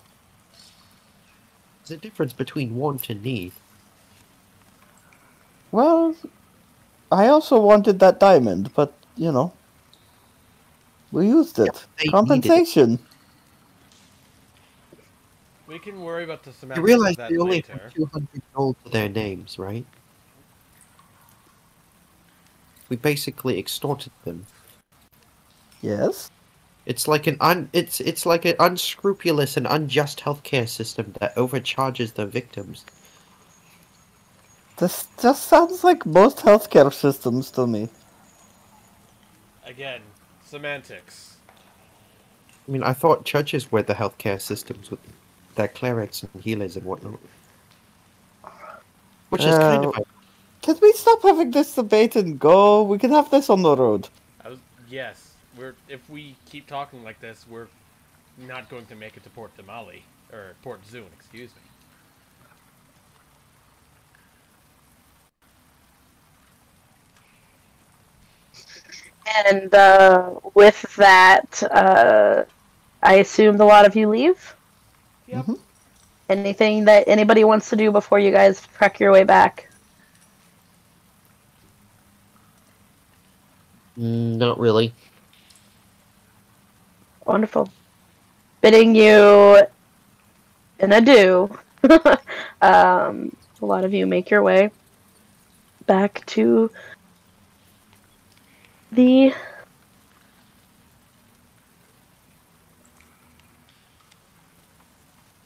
There's a difference between want and need. Well, I also wanted that diamond, but, we used it. Yeah, they Compensation. We can worry about the You semantics realize of that they only later. have 200 gold to their names, right? We basically extorted them. Yes. It's like it's like an unscrupulous and unjust healthcare system that overcharges the victims. This just sounds like most healthcare systems to me. Again, semantics. I mean, I thought churches were the healthcare systems with their clerics and healers and whatnot. Which is kind of... Can we stop having this debate and go? We can have this on the road. Yes. If we keep talking like this, we're not going to make it to Port Damali. Or Port Zune, excuse me. And with that, I assumed a lot of you leave. Yep. Mm-hmm. Anything that anybody wants to do before you guys trek your way back? Not really. Wonderful. Bidding you an adieu. A lot of you make your way back to the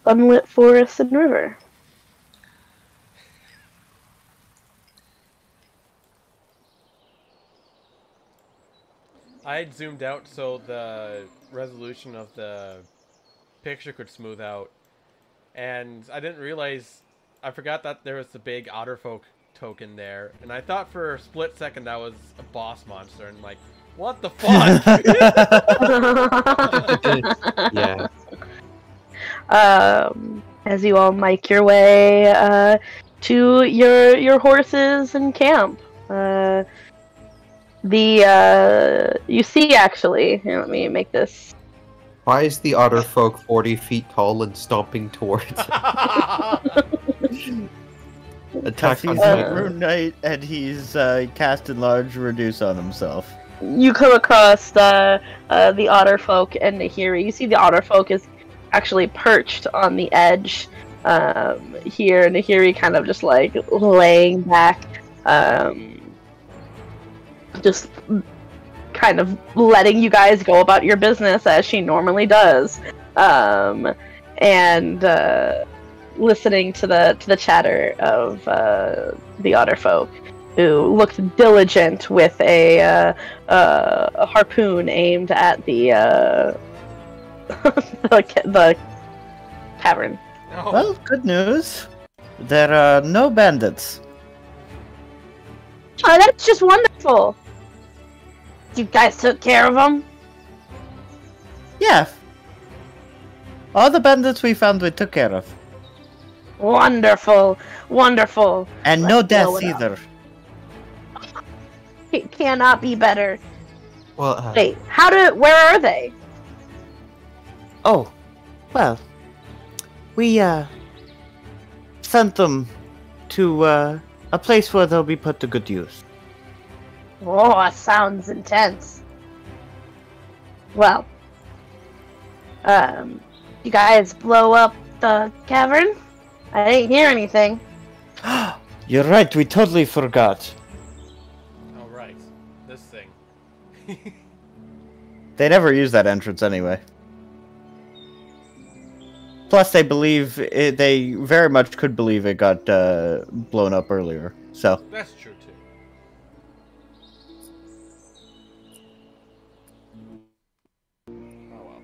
sunlit forest and river. I had zoomed out so the resolution of the picture could smooth out, and I didn't realize, I forgot that there was the big Otterfolk token there, and I thought for a split second that was a boss monster, and like, what the fuck? Yeah. As you all make your way to your horses and camp. You see, actually, here, let me make this. Why is the otter folk 40 feet tall and stomping towards it? Attack Because on he's a sight. Rune Knight and he's cast enlarge reduce on himself. You come across the otter folk and Nahiri. You see the otter folk is actually perched on the edge here. Nahiri kind of just like laying back, just kind of letting you guys go about your business as she normally does, and listening to the chatter of the otter folk, who looked diligent with a harpoon aimed at the the tavern. No. Well, good news. There are no bandits. Oh, that's just wonderful. You guys took care of them? Yeah. All the bandits we found we took care of. Wonderful, wonderful. And no Let's blow deaths it up. either. It cannot be better. Well, Wait, where are they? Oh, well, we sent them to a place where they'll be put to good use. Oh, sounds intense. Well, you guys blow up the cavern? I didn't hear anything. You're right, we totally forgot. Oh, right. This thing. They never use that entrance anyway. Plus, they very much could believe it got blown up earlier. So, That's true, too. Oh, well.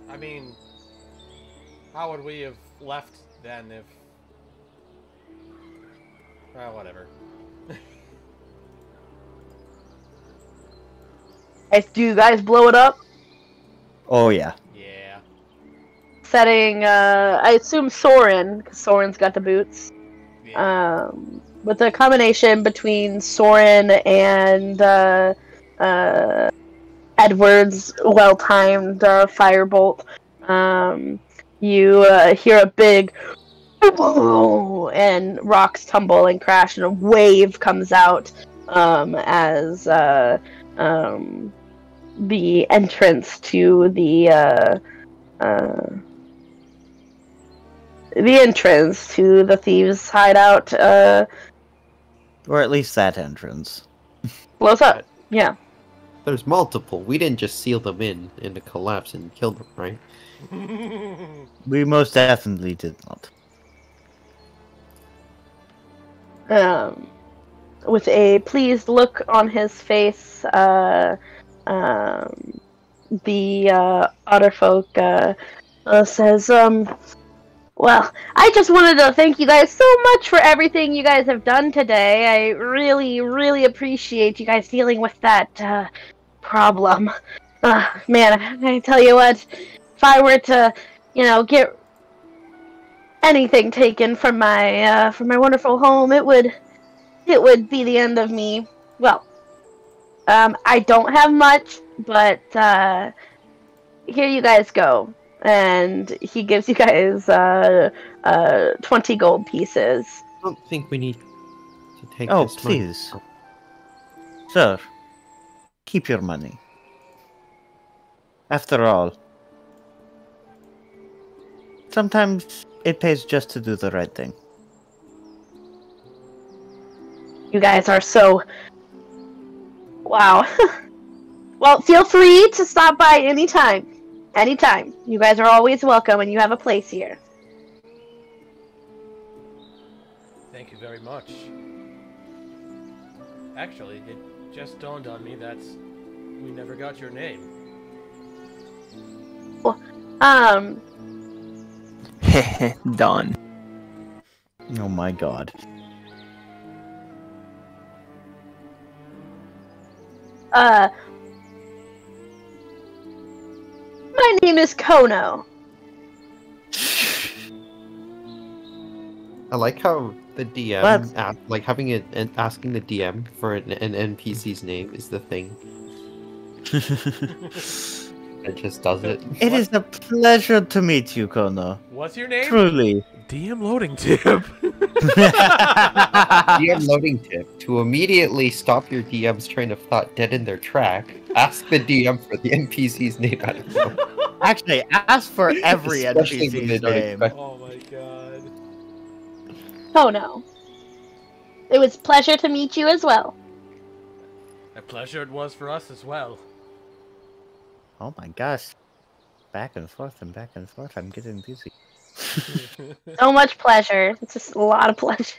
I mean, how would we have left then if... Well, whatever. Do you guys blow it up? oh yeah. Yeah. Setting, I assume Soren, because Soren's got the boots. Yeah. With a combination between Soren and Edward's well-timed firebolt, you hear a big and rocks tumble and crash, and a wave comes out as the entrance to the thieves' hideout Or at least that entrance. blows up. Yeah. there's multiple. We didn't just seal them in the collapse and kill them, right? We most definitely did not. With a pleased look on his face, the Otterfolk says, well, I just wanted to thank you guys so much for everything you guys have done today. I really, really appreciate you guys dealing with that problem. Man, I tell you what, if I were to, get anything taken from my wonderful home, it would be the end of me. Well, I don't have much, but here you guys go. And he gives you guys 20 gold pieces. I don't think we need to take Oh, this money. please. Sir, keep your money. After all, sometimes it pays just to do the right thing. You guys are so... Wow. Well, feel free to stop by anytime. Anytime. You guys are always welcome, and you have a place here. Thank you very much. Actually, it just dawned on me that we never got your name. Done. Oh my god. My name is Kono. I like how the DM, asking the DM for an NPC's name is the thing. It just does it. It is a pleasure to meet you, Kono. What's your name? Truly. DM loading tip. DM loading tip. To immediately stop your DM's train of thought dead in their track, ask the DM for the NPC's name out of nowhere. Actually, ask for every Especially when they NPC's don't name. expect- Oh my god. Kono. It was a pleasure to meet you as well. A pleasure it was for us as well. Oh my gosh. Back and forth and back and forth. I'm getting dizzy. So much pleasure. It's just a lot of pleasure.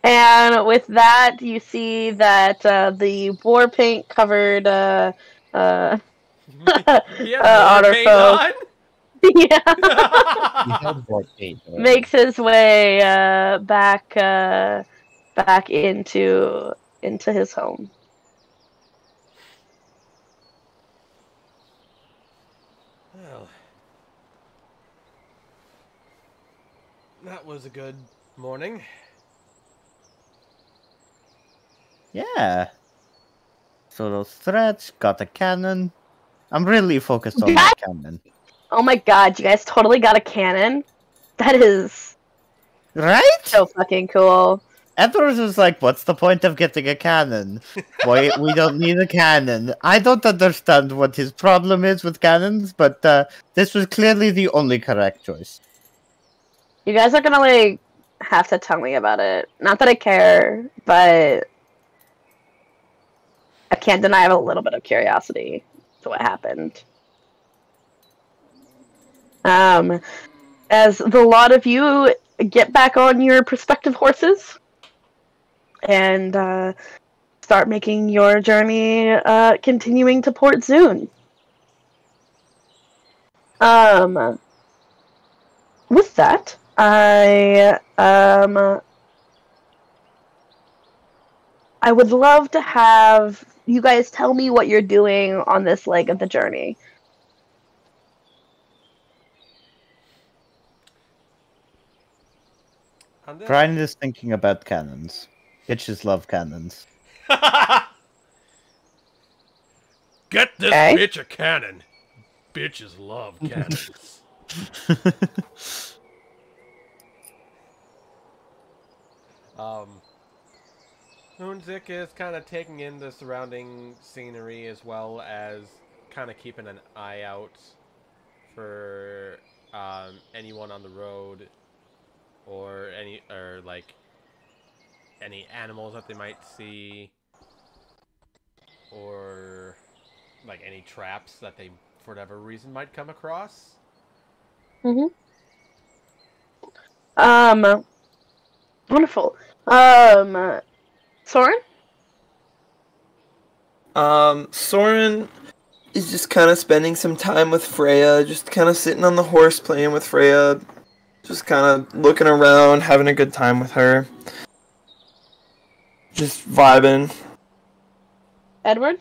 And with that, you see that the war paint covered Yeah, otter paint folk. on? Yeah. He had more paint, Makes his way back into his home. Well, that was a good morning. Yeah. So those threats, got a cannon. I'm really focused on That- that cannon. Oh my god, you guys totally got a cannon? That is Right? so fucking cool. Edwards was like, what's the point of getting a cannon? Why we don't need a cannon. I don't understand what his problem is with cannons, but this was clearly the only correct choice. You guys are gonna, like, have to tell me about it. Not that I care, but I can't deny I have a little bit of curiosity to what happened. As the lot of you get back on your prospective horses and start making your journey continuing to Port Zune. With that, I would love to have you guys tell me what you're doing on this leg of the journey. Brian is thinking about cannons. Bitches love cannons. Get this Okay. bitch a cannon. Bitches love cannons. Moonzik is kind of taking in the surrounding scenery as well as kind of keeping an eye out for anyone on the road or any animals that they might see or like any traps that they for whatever reason might come across. Wonderful. Soren? Soren is just kind of spending some time with Freya, just kind of sitting on the horse playing with Freya, just kind of looking around, having a good time with her. Just vibing. Edward?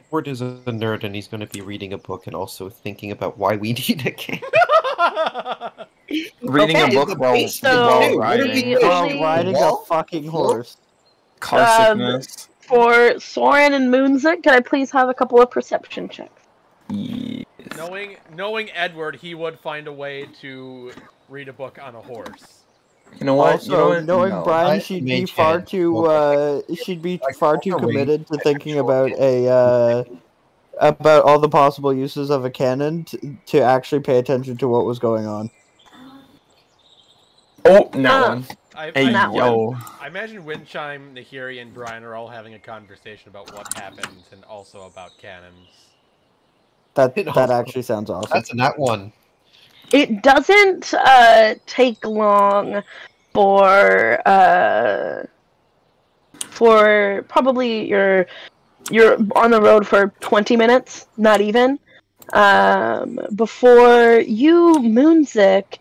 Edward is a nerd and he's going to be reading a book and also thinking about why we need a cannon. Reading Okay. a book while So, riding. Riding a fucking horse. Car sickness. For Soren and Moonzik, can I please have a couple of perception checks? Yes. Knowing Edward, he would find a way to read a book on a horse. You know what? Also, knowing No. Brian, she'd be far too committed to thinking about about all the possible uses of a cannon to actually pay attention to what was going on. Oh, that one. I imagine Windchime, Nahiri, and Brian are all having a conversation about what happened and also about cannons. That actually sounds awesome. That's that one. It doesn't take long for probably you're on the road for 20 minutes, not even, before you, Moonzik,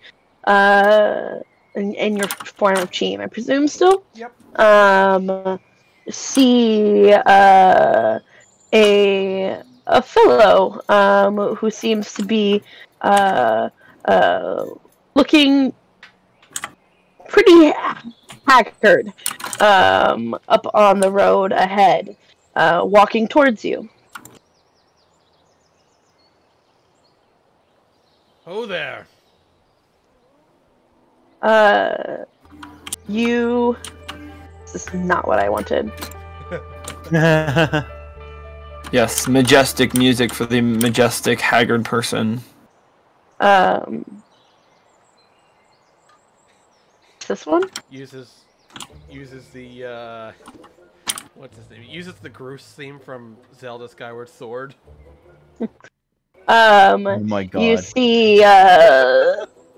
and your form of Cheem, I presume still? Yep. See a fellow who seems to be looking pretty haggard up on the road ahead, walking towards you. Oh there. This is not what I wanted. Yes, majestic music for the majestic haggard person. This one? Uses the what's his name? Uses the Groose theme from Zelda Skyward Sword. Oh my god. You see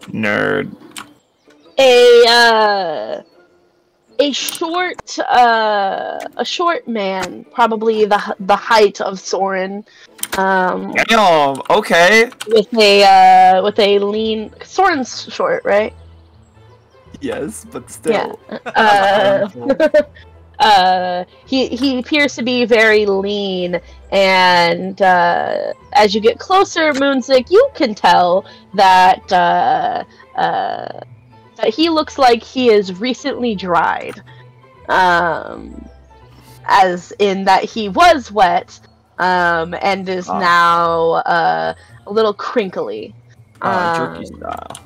Nerd. a short man, probably the height of Soren. Damn, okay. With a lean. Soren's short, right? Yes, but still. Yeah. He appears to be very lean, and as you get closer, Moonzik, you can tell that that he looks like he is recently dried, as in that he was wet, and is now a little crinkly. Jerky style.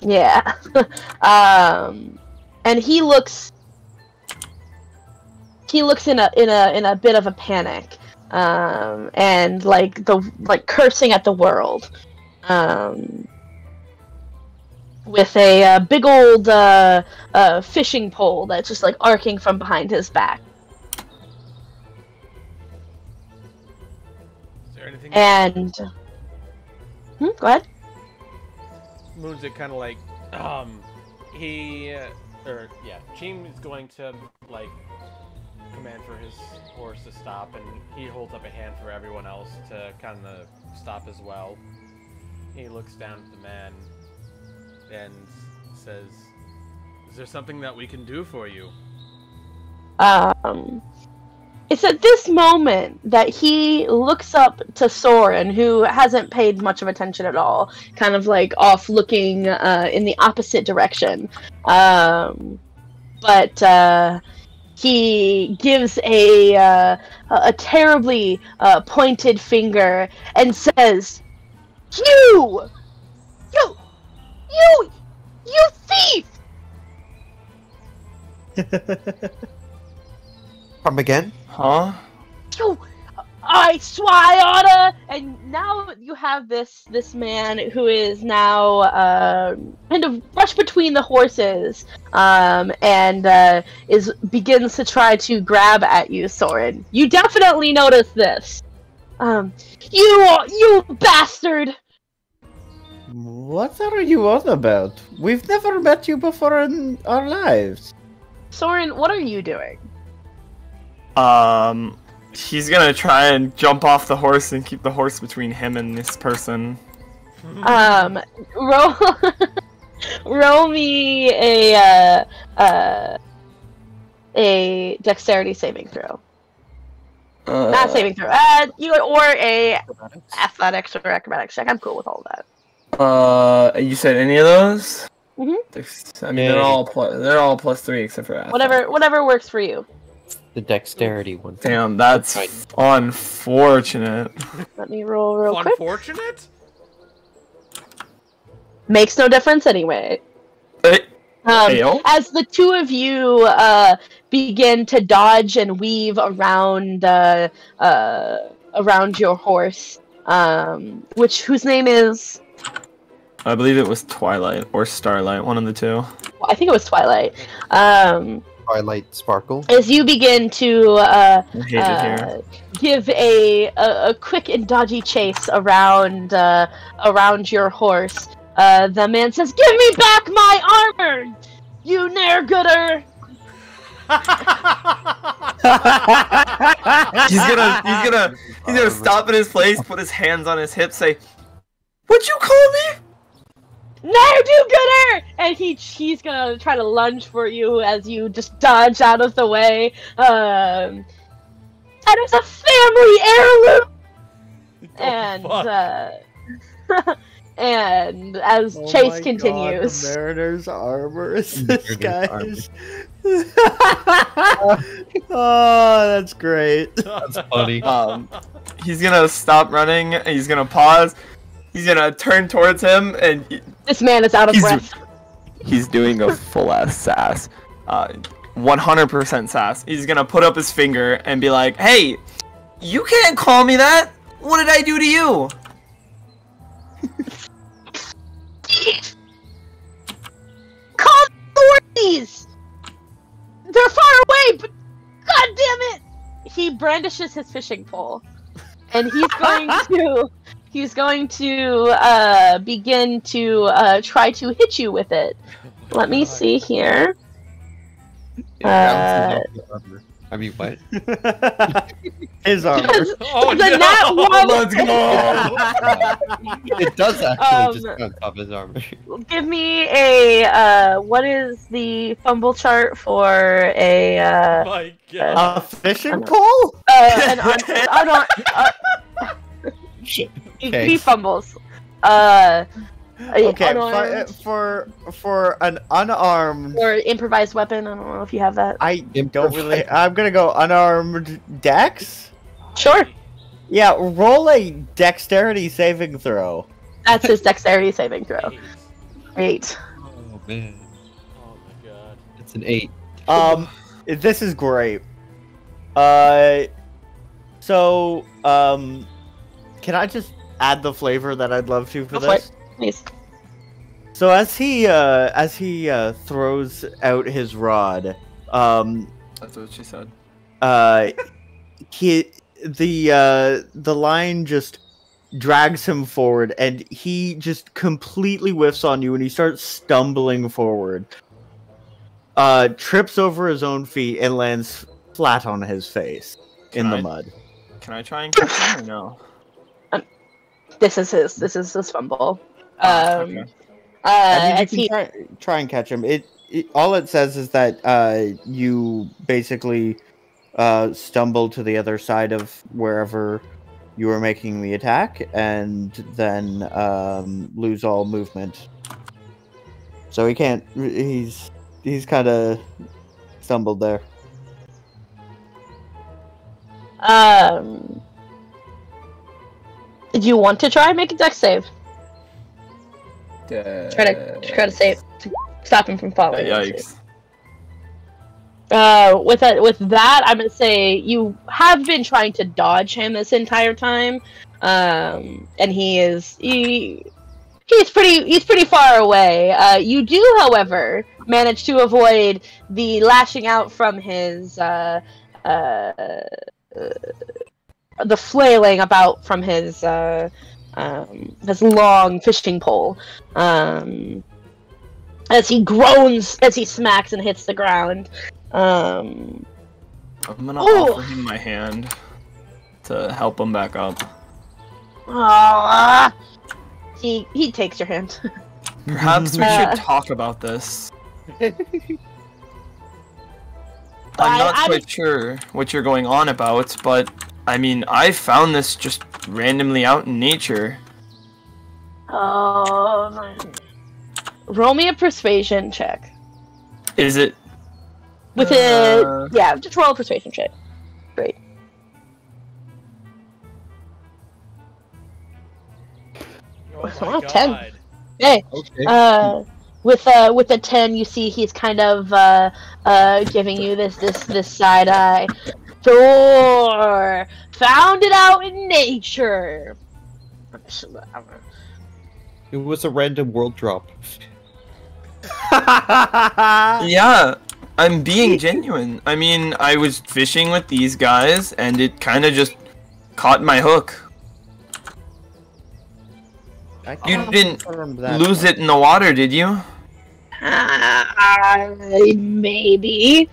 Yeah. And he looks in a bit of a panic, and like cursing at the world, with a big old fishing pole that's just like arcing from behind his back. Is there anything? And go ahead. Moonzik kind of like Cheem is going to like command for his horse to stop, and he holds up a hand for everyone else to kind of stop as well. He looks down at the man and says, "Is there something that we can do for you?" It's at this moment that he looks up to Soren, who hasn't paid much of attention at all, kind of like off looking in the opposite direction. But he gives a terribly pointed finger and says, You thief! Come again? Huh? I Swiotta! And now you have this man who is now kind of rushed between the horses, and begins to try to grab at you, Soren. You definitely notice this. You bastard! What are you on about? We've never met you before in our lives. Soren, what are you doing? He's gonna try and jump off the horse and keep the horse between him and this person. Roll me a dexterity saving throw. Not saving throw. Or a athletics or acrobatics check. I'm cool with all of that. You said any of those? Mm-hmm. I mean, they're all +3 except for athletics. Whatever works for you. The dexterity one. Damn, that's unfortunate. Let me roll real quick. Unfortunate? Makes no difference anyway. As the two of you begin to dodge and weave around your horse, whose name is? I believe it was Twilight or Starlight, one of the two. I think it was Twilight. Twilight Sparkle. As you begin to I hate it here. give a quick and dodgy chase around your horse, the man says, "Give me back my armor, you ne'er-gooder!" He's gonna stop in his place, put his hands on his hips, say, "What'd you call me?" "Ne'er-do-gooder!" And he's gonna try to lunge for you as you just dodge out of the way. That is a family heirloom! And as chase continues. God, the Mariner's armor is this guy's. Oh, that's great. That's funny. He's gonna stop running. He's gonna pause. He's gonna turn towards him, and This man is out of breath. He's doing a full-ass sass. 100% sass. He's gonna put up his finger and be like, "Hey, you can't call me that! What did I do to you?" Call the authorities! They're far away, but god damn it! He brandishes his fishing pole, and he's going to begin to try to hit you with it. Let me see here. I mean, what? His armor. Oh, The no! nat one. Let's go! It does actually just on top of his armor. Give me a what is the fumble chart for a My God. A fishing pole? Okay. he fumbles. Okay, unarmed for an unarmed. or improvised weapon. I don't know if you have that. I don't really. I'm gonna go unarmed dex. Sure, Yeah, roll a dexterity saving throw. that's his dexterity saving throw. 8. Oh man, Oh my God. it's an 8. This is great. So can I just add the flavor that I'd love to for Go for this? it, please. So as he throws out his rod, That's what she said. the line just drags him forward, and he just completely whiffs on you, and he starts stumbling forward. Trips over his own feet and lands flat on his face in the mud. Can I try and catch him or no? This is his fumble. Okay. I mean, As you can try and catch him. It all it says is that you basically stumble to the other side of wherever you were making the attack, and then lose all movement. So he can't. He's kind of stumbled there. Do you want to try and make a dex save? Try to save, to stop him from falling. Yikes. With that, I'm gonna say you have been trying to dodge him this entire time, and he's pretty far away. You do, however, manage to avoid the lashing out from his the flailing about from his long fishing pole, as he groans as he smacks and hits the ground. I'm gonna offer him my hand to help him back up. He takes your hand. Perhaps we should talk about this. I'm not quite sure what you're going on about, but I mean, I found this just randomly out in nature. Oh, Roll me a persuasion check. Is it? With it, yeah, just roll a persuasion check. Great. Oh So my 10. god. Okay. Okay. With a 10, you see he's kind of giving you this side eye. Sure, found it out in nature. It was a random world drop. Yeah, I'm being genuine. I mean, I was fishing with these guys, and it kind of just caught my hook. I You can't didn't confirm that. lose it in the water, did you? Maybe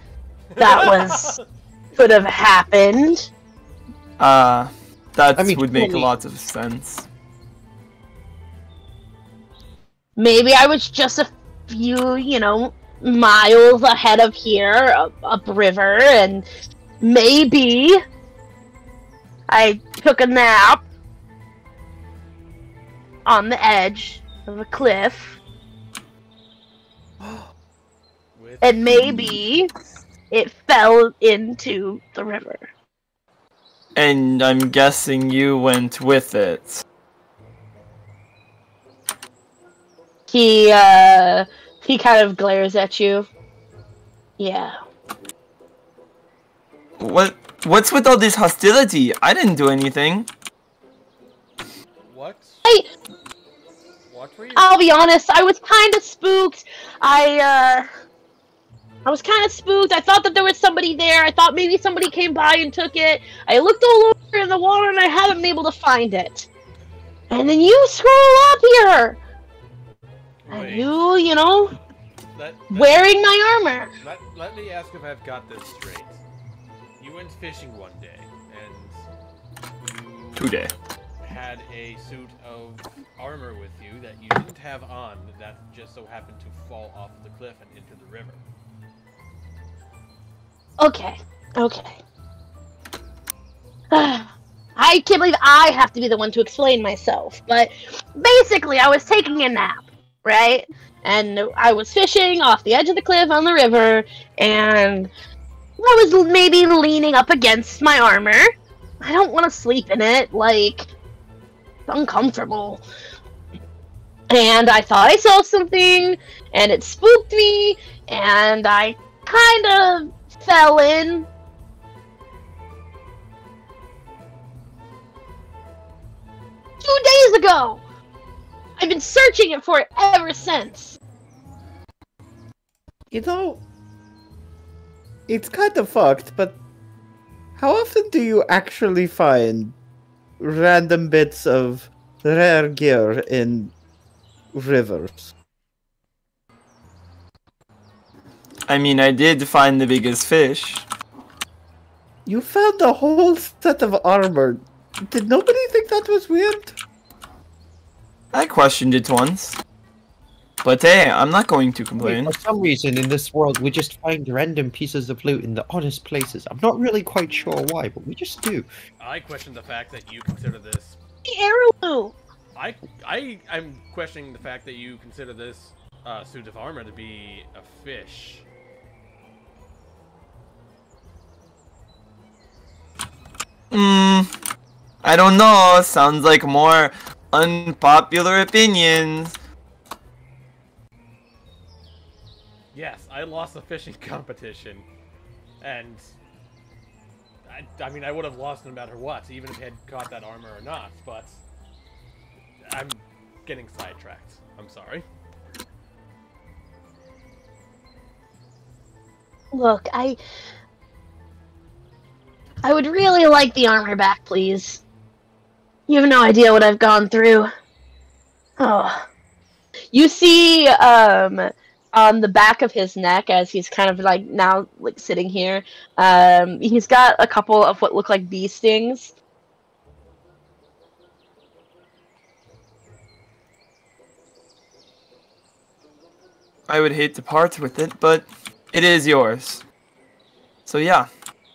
that was could have happened. That I mean, would make totally. lots of sense. Maybe I was just a few, miles ahead of here, upriver, and maybe I took a nap on the edge of a cliff, and maybe it fell into the river. And I'm guessing you went with it. He kind of glares at you. Yeah. What's with all this hostility? I didn't do anything. What? What were you? I'll be honest, I was kind of spooked. I was kind of spooked. I thought that there was somebody there. I thought maybe somebody came by and took it. I looked all over in the water and I haven't been able to find it. And then you scroll up here. And Wait. you, Let wearing my armor. let me ask if I've got this straight. You went fishing one day, and you Today. had a suit of armor with you that you didn't have on, that just so happened to fall off the cliff and into the river. Okay. I can't believe I have to be the one to explain myself, but basically I was taking a nap, right? And I was fishing off the edge of the cliff on the river, and I was maybe leaning up against my armor. I don't want to sleep in it, it's uncomfortable. And I thought I saw something, and it spooked me, and I kind of fell in. Two days ago! I've been searching it for it ever since. You know, it's kind of fucked, but how often do you actually find random bits of rare gear in rivers? I mean, I did find the biggest fish. You found a whole set of armor. Did nobody think that was weird? I questioned it once. But hey, I'm not going to complain. For some reason in this world, we just find random pieces of loot in the oddest places. I'm not really quite sure why, but we just do. I question the fact that you consider this. The heirloom! I'm questioning the fact that you consider this suit of armor to be a fish. I don't know. Sounds like more unpopular opinions. Yes, I lost a fishing competition, and I mean, I would have lost no matter what, even if I had caught that armor or not, but I'm getting sidetracked. I'm sorry. Look, I would really like the armor back, please. You have no idea what I've gone through. Oh. You see, on the back of his neck, as he's kind of now sitting here, he's got a couple of what look like bee stings. I would hate to part with it, but it is yours. So yeah,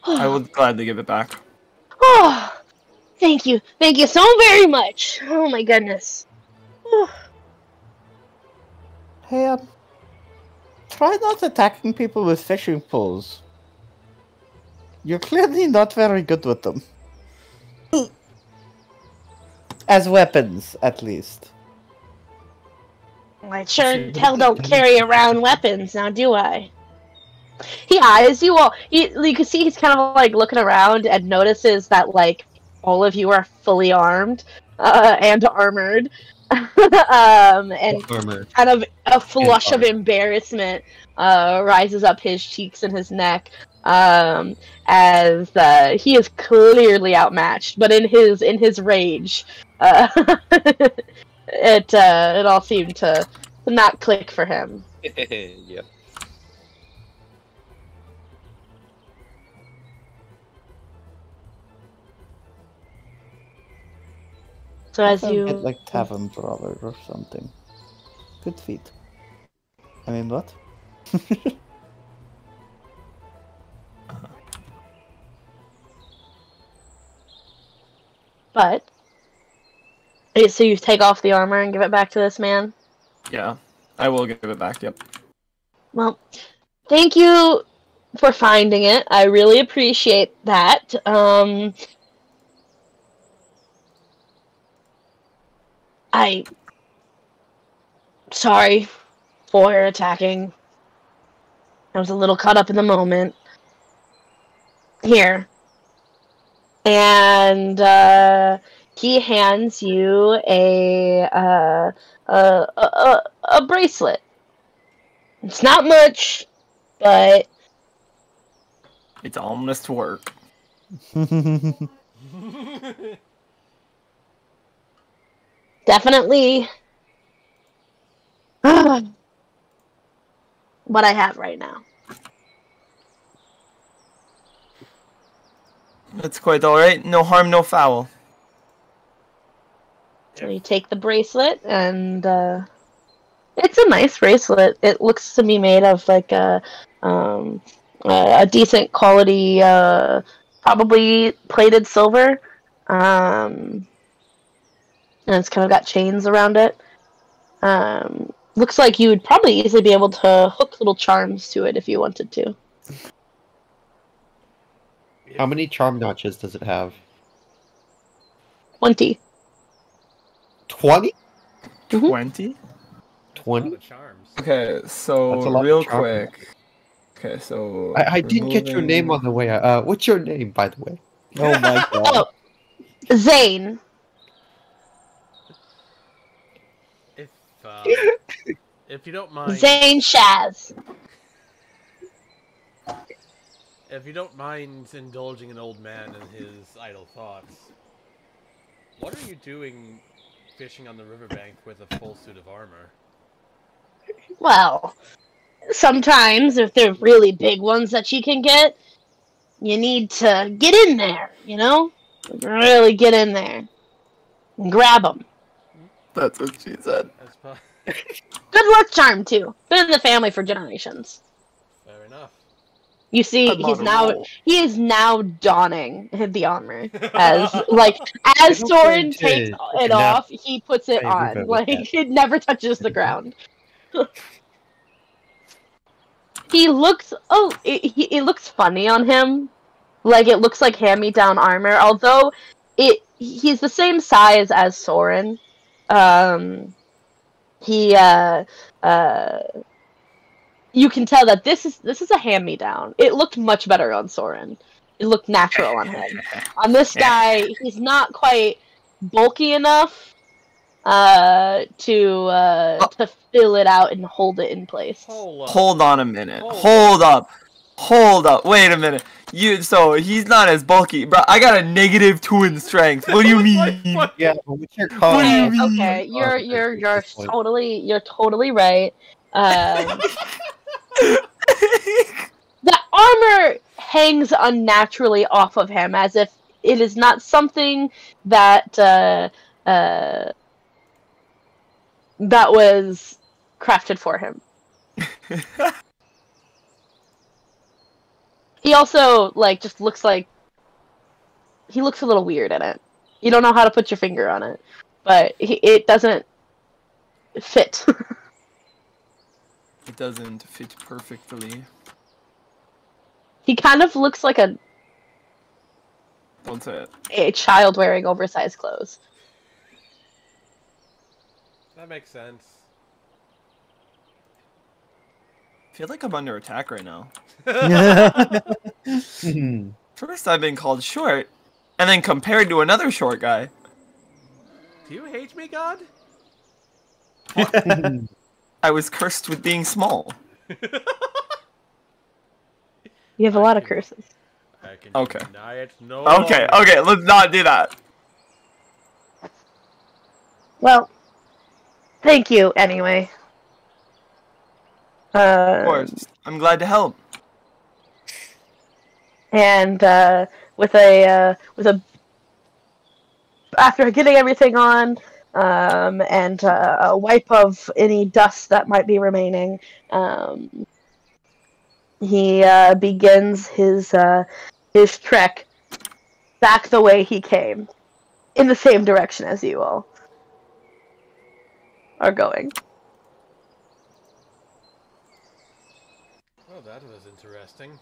I would gladly give it back. Oh, thank you so very much. Oh my goodness. Hey, try not attacking people with fishing poles. You're clearly not very good with them. As weapons, at least. I sure hell don't carry around weapons, now do I? He eyes you all. You can see he's kind of like looking around and notices that like all of you are fully armed and armored, and Armor. kind of a flush of armor. embarrassment rises up his cheeks and his neck as he is clearly outmatched. But in his rage, it all seemed to not click for him. Yeah. So as Sounds you like Tavern Brawler or something. Good feat. I mean, what? But so you take off the armor and give it back to this man? Yeah, I will give it back. Yep. Well, thank you for finding it. I really appreciate that. Sorry for attacking. I was a little caught up in the moment. Here. And he hands you a bracelet. It's not much, but It's almost work. definitely what I have right now. That's quite alright. No harm, no foul. So you take the bracelet, and it's a nice bracelet. It looks to be made of like a decent quality, probably plated silver. And it's kind of got chains around it. Looks like you would probably easily be able to hook little charms to it if you wanted to. How many charm notches does it have? 20. 20? 20? 20? Charms. Okay, so That's a lot of real charm. quick. Okay, so I didn't get your name removing- on the way. What's your name, by the way? Oh my god. Oh, Zane. If you don't mind, Zane Shaz. if you don't mind indulging an old man in his idle thoughts, what are you doing fishing on the riverbank with a full suit of armor? Well, sometimes if they're really big ones that you can get, you need to get in there, you know? Really get in there. And grab them. That's what she said. That's Good luck charm, too. Been in the family for generations. fair enough. You see, I'm on a roll. he is now donning the armor. As don't Soren going to takes it nap off, he puts it by a river on. with Like, that. it never touches the ground. He looks, it looks funny on him. Like, it looks like hand-me-down armor, although he's the same size as Soren. You can tell that this is a hand-me-down. It looked much better on Soren. It looked natural on him. On this guy, he's not quite bulky enough to fill it out and hold it in place. Hold on a minute. Hold Hold up. Wait a minute. So he's not as bulky, bro. I got a -2 in strength. What do you mean? Yeah, but what's your What do you call? mean? Okay, you're totally right. The armor hangs unnaturally off of him, as if it is not something that that was crafted for him. He also just looks like he looks a little weird in it. You don't know how to put your finger on it, but it doesn't fit. It doesn't fit perfectly. He kind of looks like Don't say it. a child wearing oversized clothes. That makes sense. I feel like I'm under attack right now. Hmm. First, I've been called short, and then compared to another short guy. Do you hate me, God? I was cursed with being small. You have a lot of curses. I can Okay. deny it no Okay, longer. okay, let's not do that. Well, thank you anyway. Of course. I'm glad to help. And with a after getting everything on, and a wipe of any dust that might be remaining, he begins his trek back the way he came, in the same direction as you all are going. Oh, that was interesting.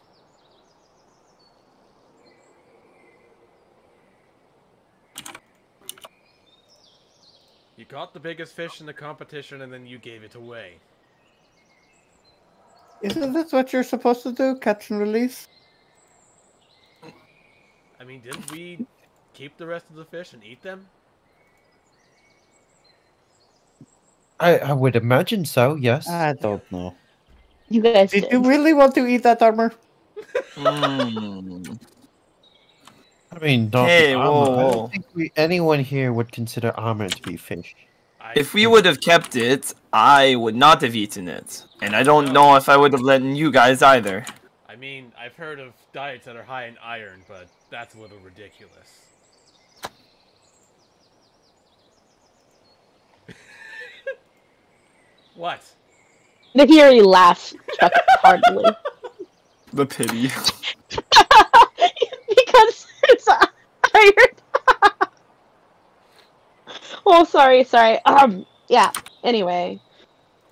You caught the biggest fish in the competition and then you gave it away. Isn't this what you're supposed to do? Catch and release? I mean, didn't we keep the rest of the fish and eat them? I would imagine so, yes. I don't know. You guys Did did. you really want to eat that armor? Mm. I mean, not Hey, the armor. whoa, I whoa. don't think anyone here would consider armor to be fish. If we would have kept it, I would not have eaten it. And I don't know if I would have let you guys either. I mean, I've heard of diets that are high in iron, but that's a little ridiculous. What? The Fury laughs Chuck heartily. The pity. Because it's iron. Oh, sorry. Yeah. Anyway.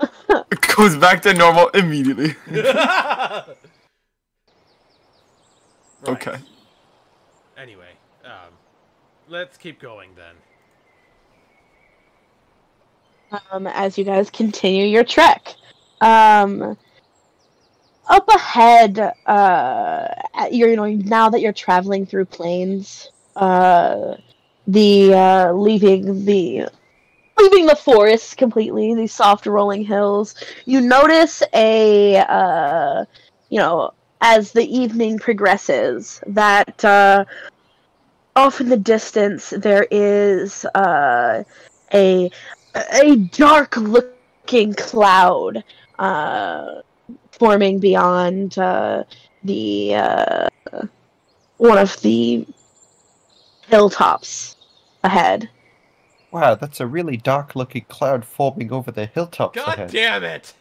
It goes back to normal immediately. Right. Okay. Anyway, let's keep going then. As you guys continue your trek, up ahead, now that you're traveling through plains, leaving the forest completely, these soft rolling hills, you notice as the evening progresses, that off in the distance there is a dark-looking cloud forming beyond one of the hilltops ahead. Wow, that's a really dark-looking cloud forming over the hilltops God ahead. damn it!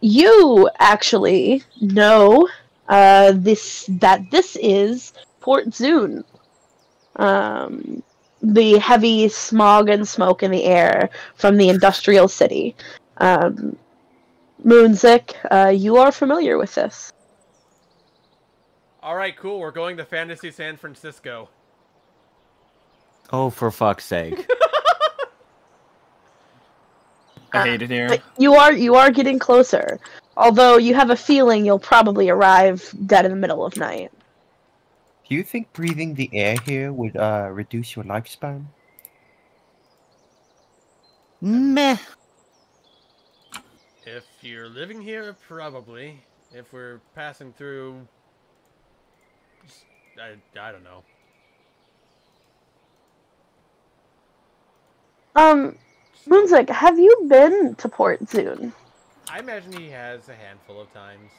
You actually know this is Port Zune. The heavy smog and smoke in the air from the industrial city. Moonzik, you are familiar with this. Alright, cool, we're going to Fantasy San Francisco. Oh, for fuck's sake. I hate it here. But you are getting closer. Although you have a feeling you'll probably arrive dead in the middle of night. Do you think breathing the air here would reduce your lifespan? Meh. If you're living here, probably. If we're passing through... I don't know. Moonzik, have you been to Port Zune? I imagine he has a handful of times.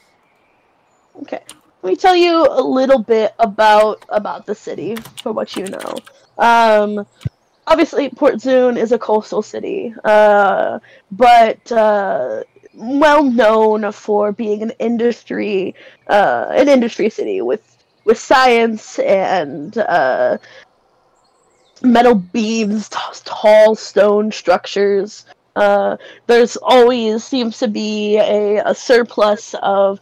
Okay. Let me tell you a little bit about the city, for what you know. Obviously, Port Zune is a coastal city, but well known for being an industry city with science and metal beams, tall stone structures, There's always seems to be a surplus of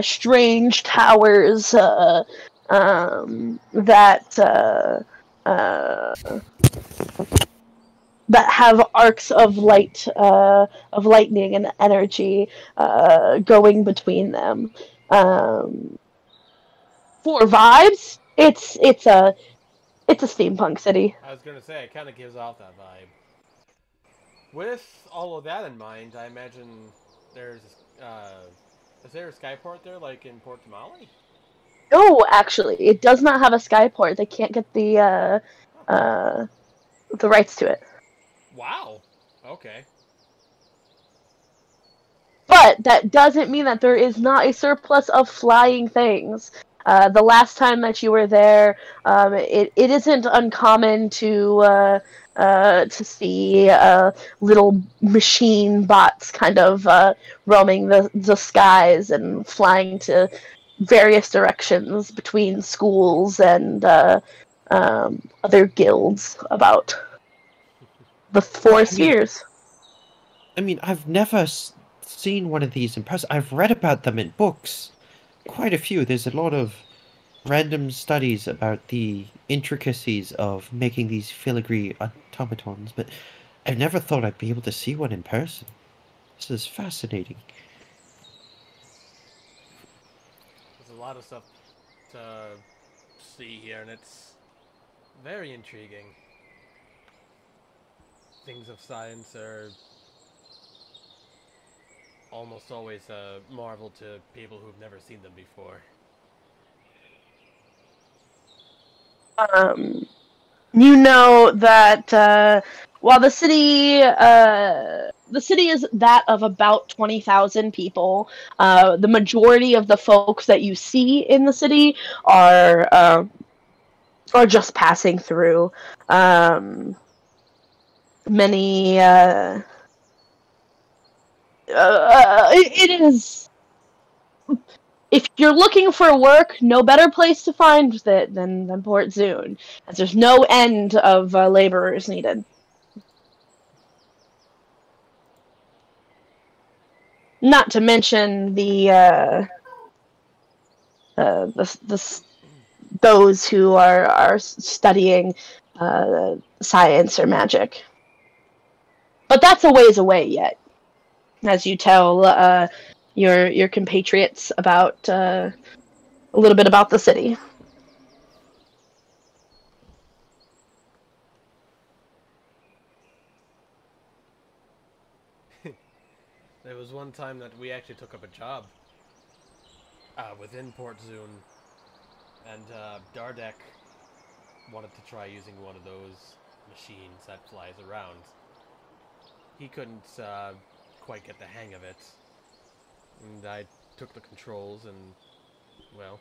strange towers uh, that have arcs of light, of lightning and energy going between them. Um, for vibes, it's a steampunk city. I was gonna say it kind of gives off that vibe. With all of that in mind, I imagine there's is there a skyport there like in Port Tamale? No, actually, it does not have a skyport. They can't get the rights to it. Wow. Okay. But that doesn't mean that there is not a surplus of flying things. The last time that you were there, it isn't uncommon to see little machine bots kind of roaming the skies and flying to various directions between schools and other guilds about the four spheres. I mean, I've never seen one of these in person. I've read about them in books. Quite a few. There's a lot of random studies about the intricacies of making these filigree automatons, but I've never thought I'd be able to see one in person. This is fascinating. There's a lot of stuff to see here, and it's very intriguing. Things of science are almost always a marvel to people who've never seen them before. You know that while the city is that of about 20,000 people, the majority of the folks that you see in the city are just passing through. Many it is. If you're looking for work, no better place to find it than Port Zune, as there's no end of laborers needed. Not to mention those who are studying science or magic. But that's a ways away yet, as you tell your compatriots about a little bit about the city. There was one time that we actually took up a job within Port Zune, and Dardek wanted to try using one of those machines that flies around. He couldn't quite get the hang of it, and I took the controls, and, well,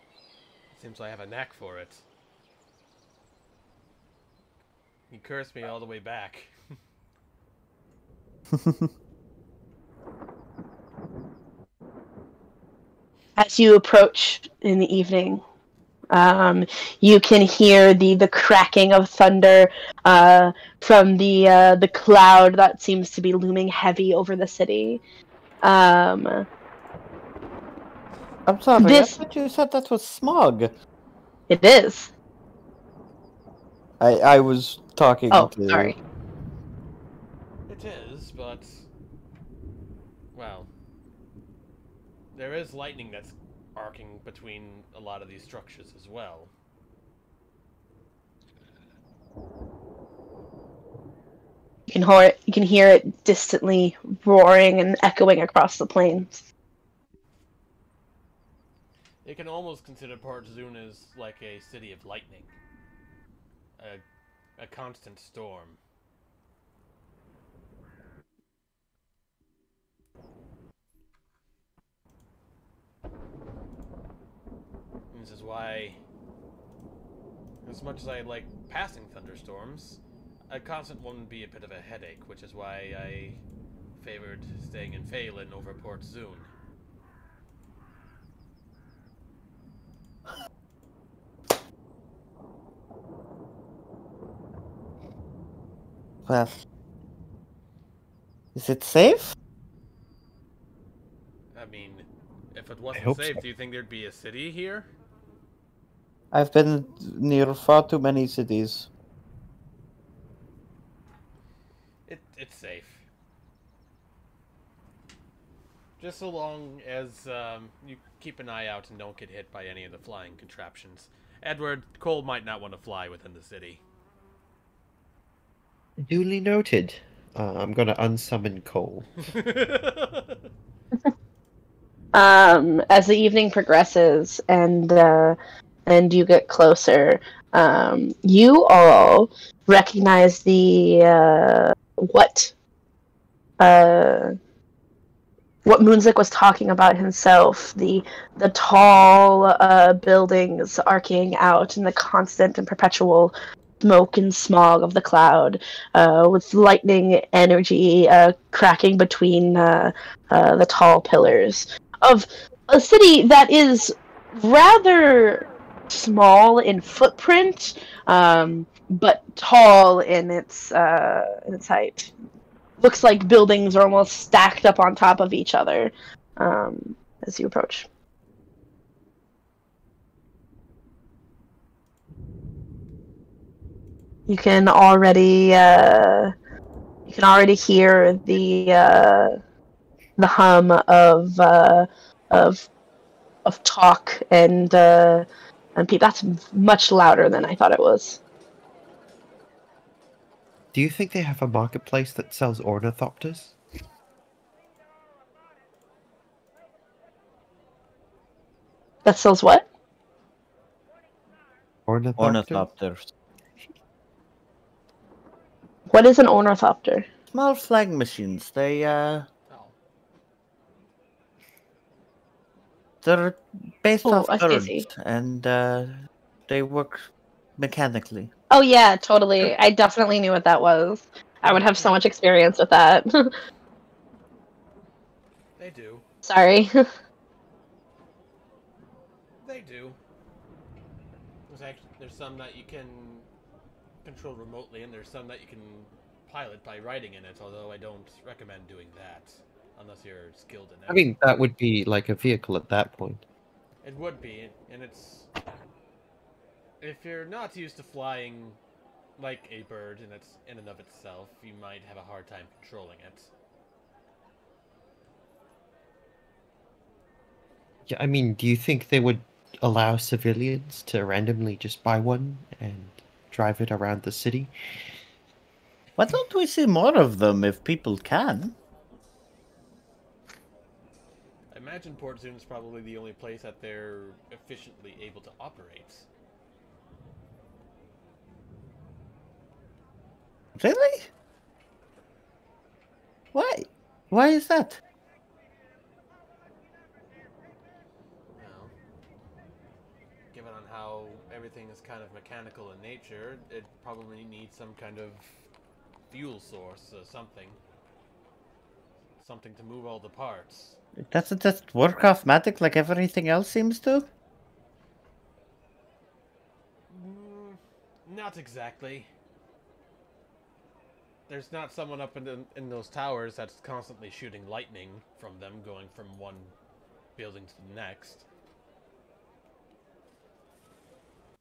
it seems I have a knack for it. He cursed me all the way back. As you approach in the evening, you can hear the cracking of thunder from the cloud that seems to be looming heavy over the city. I'm sorry, I thought you said that was smog. It is. I was talking Oh, to... sorry. It is, but, well, there is lightning that's arcing between a lot of these structures as well. You can hear it distantly roaring and echoing across the plains. You can almost consider Port Zune as like a city of lightning. A constant storm. This is why, as much as I like passing thunderstorms, a constant one would be a bit of a headache, which is why I favored staying in Phelan over Port Zune. Well, Is it safe? I mean, if it I wasn't hope safe, so. do you think there'd be a city here? I've been near far too many cities. It's safe. Just so long as you keep an eye out and don't get hit by any of the flying contraptions. Edward, Cole might not want to fly within the city. Duly noted. I'm gonna unsummon Cole. As the evening progresses and you get closer, you all recognize the uh, what Moonzik was talking about himself, the tall buildings arcing out in the constant and perpetual smoke and smog of the cloud, with lightning energy cracking between the tall pillars of a city that is rather small in footprint, but tall in its height. Looks like buildings are almost stacked up on top of each other as you approach. You can already hear the hum of talk and people. That's much louder than I thought it was. Do you think they have a marketplace that sells ornithopters? That sells what? Ornithopters? Ornithopters. What is an ornithopter? Small flag machines. Oh. They're based Oh, off I birds, see. and they work mechanically. Oh yeah, totally. I definitely knew what that was. I would have so much experience with that. They do. Sorry. They do. There's some that you can control remotely, and there's some that you can pilot by riding in it, although I don't recommend doing that unless you're skilled in it. I mean, that would be like a vehicle at that point. It would be, and it's... If you're not used to flying like a bird and it's in and of itself, you might have a hard time controlling it. Yeah, I mean, do you think they would allow civilians to randomly just buy one and drive it around the city? Why don't we see more of them if people can? I imagine Port Zoon's probably the only place that they're efficiently able to operate. Really? Why? Why is that? Well, given on how everything is kind of mechanical in nature, it probably needs some kind of fuel source or something. Something to move all the parts. It doesn't just work off magic like everything else seems to? Not exactly. There's not someone up in those towers that's constantly shooting lightning from them, going from one building to the next.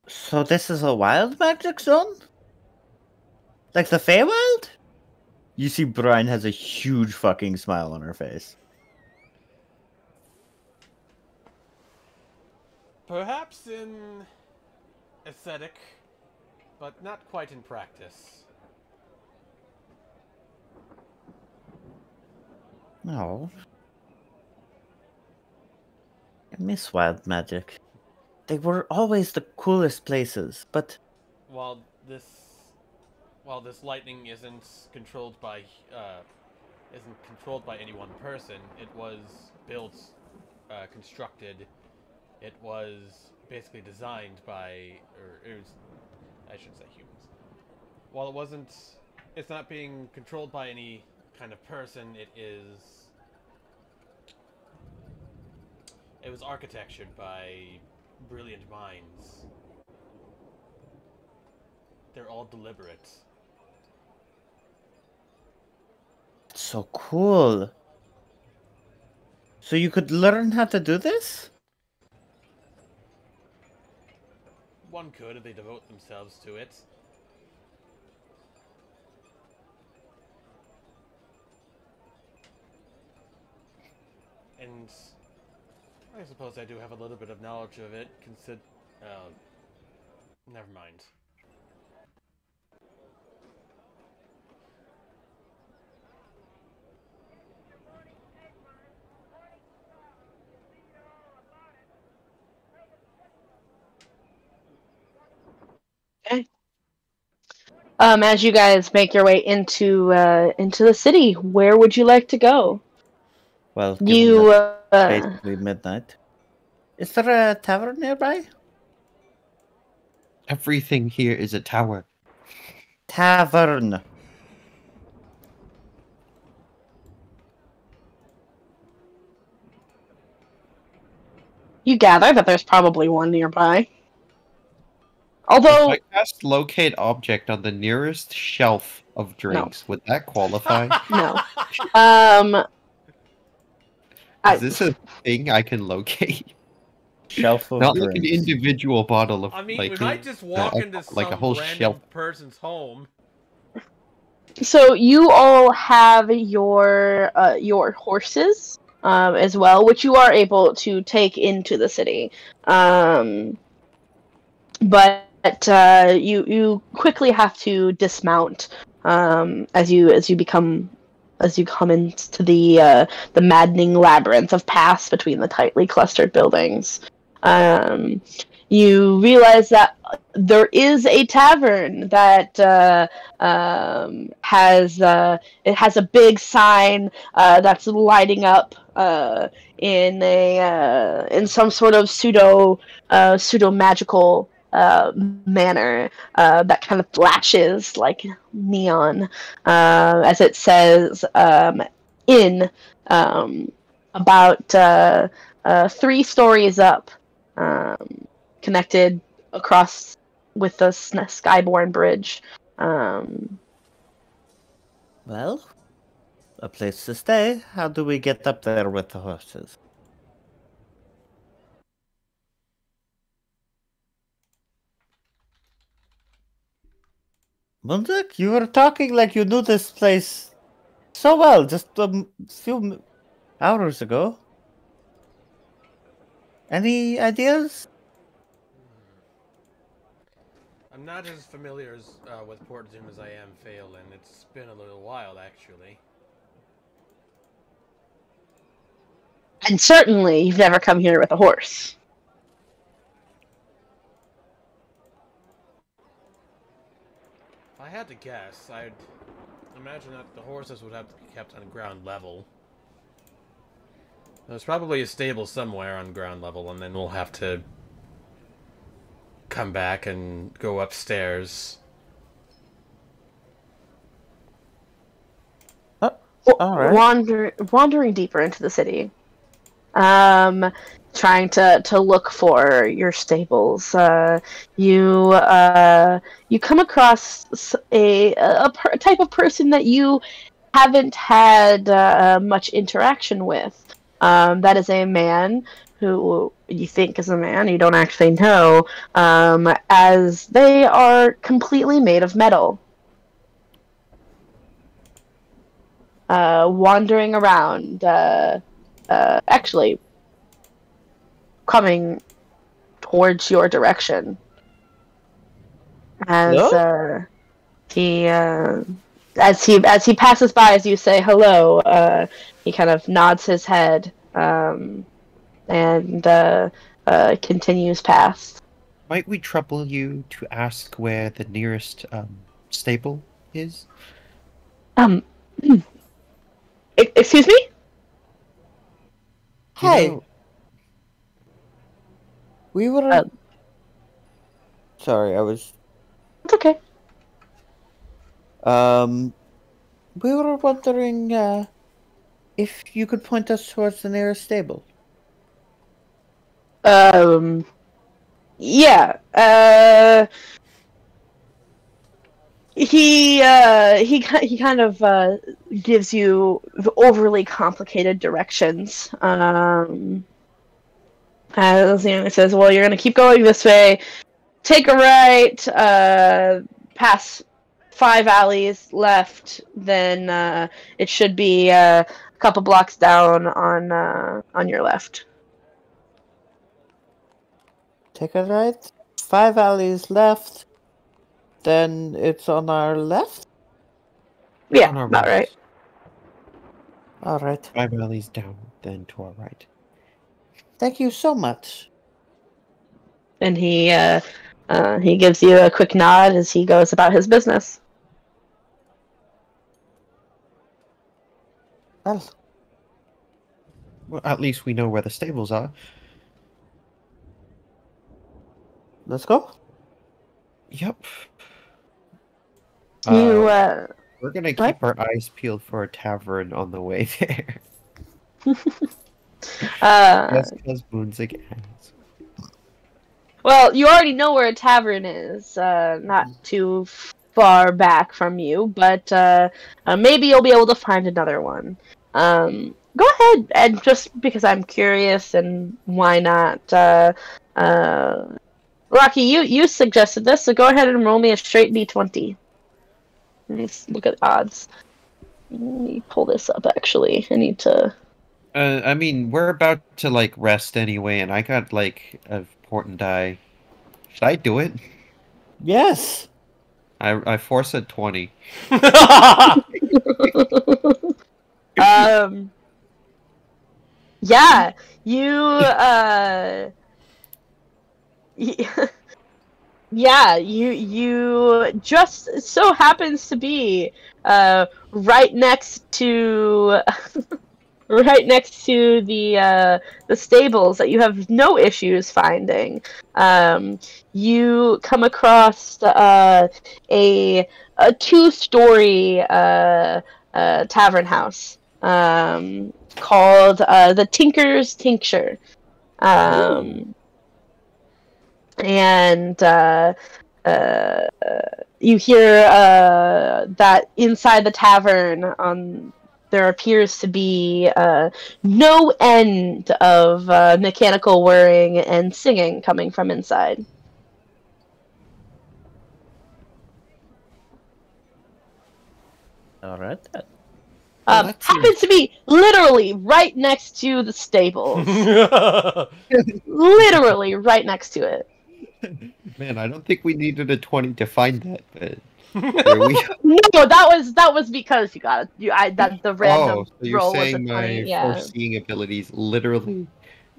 So this is a wild magic zone? Like the Feywild? You see Brian has a huge fucking smile on her face. Perhaps in aesthetic, but not quite in practice. No. I miss wild magic. They were always the coolest places, but While this lightning isn't controlled by any one person, it was built, constructed. It was basically designed by, I shouldn't say humans. While it's not being controlled by any kind of person. It was architectured by brilliant minds. They're all deliberate. so cool. So you could learn how to do this? One could if they devote themselves to it. And I suppose I do have a little bit of knowledge of it. Never mind. Okay. As you guys make your way into the city, where would you like to go? Well, given You that it's basically midnight. Is there a tavern nearby? Everything here is a tower. Tavern. you gather that there's probably one nearby. Although If I cast locate object on the nearest shelf of drinks, would that qualify? no, Is this a thing I can locate? Shelf of Not like an drinks. individual bottle of I mean, like we might just walk into some like a whole random shelf. person's home. So you all have your horses as well, which you are able to take into the city. But you quickly have to dismount as you come into the maddening labyrinth of paths between the tightly clustered buildings. You realize that there is a tavern that has a big sign that's lighting up in some sort of pseudo magical manner that kind of flashes like neon as it says in about 3 stories up, connected across with the Skyborn Bridge. Well, a place to stay. How do we get up there with the horses? Munduk, you were talking like you knew this place so well just a few hours ago. Any ideas? I'm not as familiar with Port Zoom as I am Phelan. It's been a little while, actually. And certainly, you've never come here with a horse. If I had to guess, I'd imagine that the horses would have to be kept on ground level. There's probably a stable somewhere on ground level, and then we'll have to come back and go upstairs. All right. Wandering deeper into the city, trying to look for your stables. You come across a type of person that you haven't had much interaction with. That is a man who you think is a man, you don't actually know, as they are completely made of metal. Wandering around, actually coming towards your direction. As he passes by, as you say hello, he kind of nods his head and continues past. Might we trouble you to ask where the nearest stable is? Excuse me? Hey. You know, We were... Sorry, I was... It's okay. We were wondering if you could point us towards the nearest stable. Yeah. he kind of gives you the overly complicated directions. As he says, well, you're gonna keep going this way. Take a right, pass 5 alleys left, then it should be a couple blocks down on your left. Take a right, 5 alleys left, then it's on our left? Yeah, On our about right. Alright. 5 alleys down, then to our right. Thank you so much. And he gives you a quick nod as he goes about his business. Well, Well, at least we know where the stables are. let's go. Yep. You We're gonna what? keep our eyes peeled for a tavern on the way there. Just because Moonzig ends. Well, you already know where a tavern is, not too far back from you, but maybe you'll be able to find another one. Go ahead, and just because I'm curious, and why not? Rocky, you suggested this, so go ahead and roll me a straight d20. Let's look at odds. Let me pull this up, actually. I need to... I mean, we're about to, like, rest anyway, and I got, like, a port and die. Should I do it? Yes! I force a 20. Yeah, you, yeah, you just so happens to be, right next to, right next to the stables that you have no issues finding. You come across, a 2-story, tavern house, called the Tinker's Tincture. And you hear that inside the tavern, there appears to be no end of mechanical whirring and singing coming from inside. Alright then. Happens to be literally right next to the stables. Literally right next to it. Man, I don't think we needed a 20 to find that, but there we go. No, that was because you got it. The random So you're roll was a saying 20. my Yeah, foreseeing abilities literally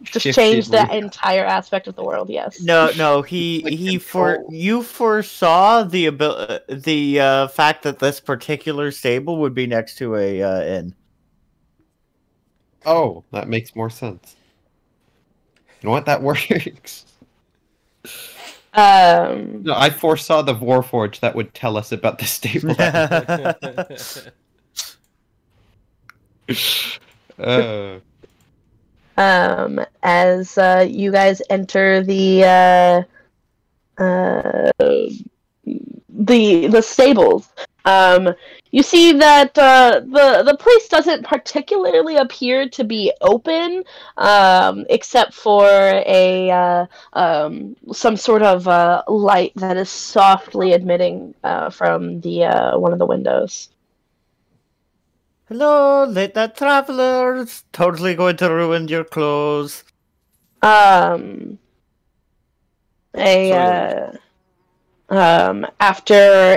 just shifted changed that me. entire aspect of the world. Yes. No, Like you control. foresaw the fact that this particular stable would be next to a inn. Oh, that makes more sense. You know what? That works. No, I foresaw the Warforge that would tell us about the stable. As you guys enter the stables, you see that the place doesn't particularly appear to be open, except for a some sort of light that is softly emitting from the one of the windows. Hello, late night travelers. Totally going to ruin your clothes. After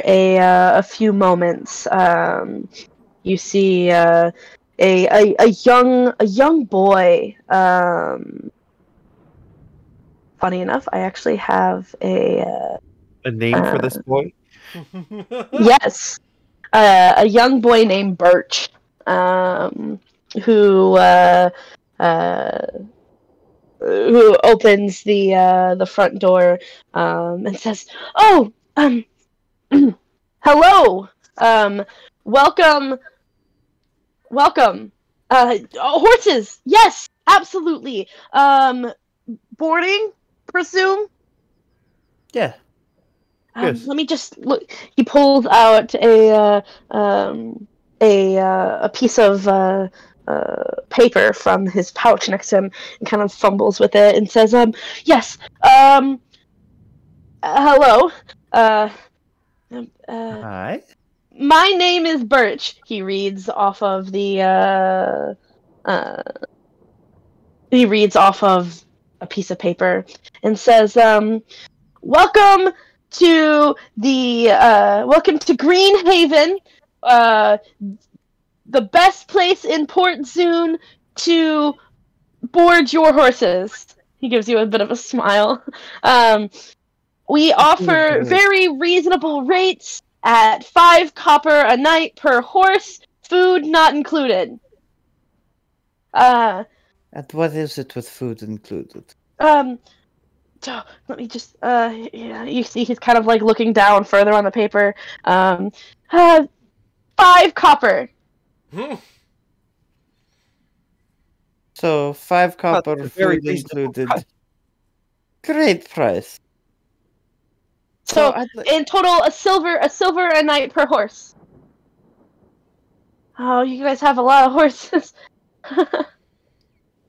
a few moments, you see a young boy. Funny enough, I actually have a name for this boy? yes, a young boy named Birch, who opens the front door and says, "Oh, hello, welcome. Horses, yes, absolutely. Boarding, presume." Yeah. Yes. Let me just look. He pulls out a piece of paper from his pouch next to him and kind of fumbles with it and says, yes, hello, Hi. my name is Birch. He reads off of he reads off of a piece of paper and says, welcome to Green Haven, the best place in Port Zune to board your horses. He gives you a bit of a smile. We offer very reasonable rates at 5 copper a night per horse, food not included. And what is it with food included? Let me just, yeah, you see he's kind of like looking down further on the paper. 5 copper. So 5 copper, That's a very food reasonable included. price. Great price. So I'd in total, a silver a night per horse. Oh, you guys have a lot of horses.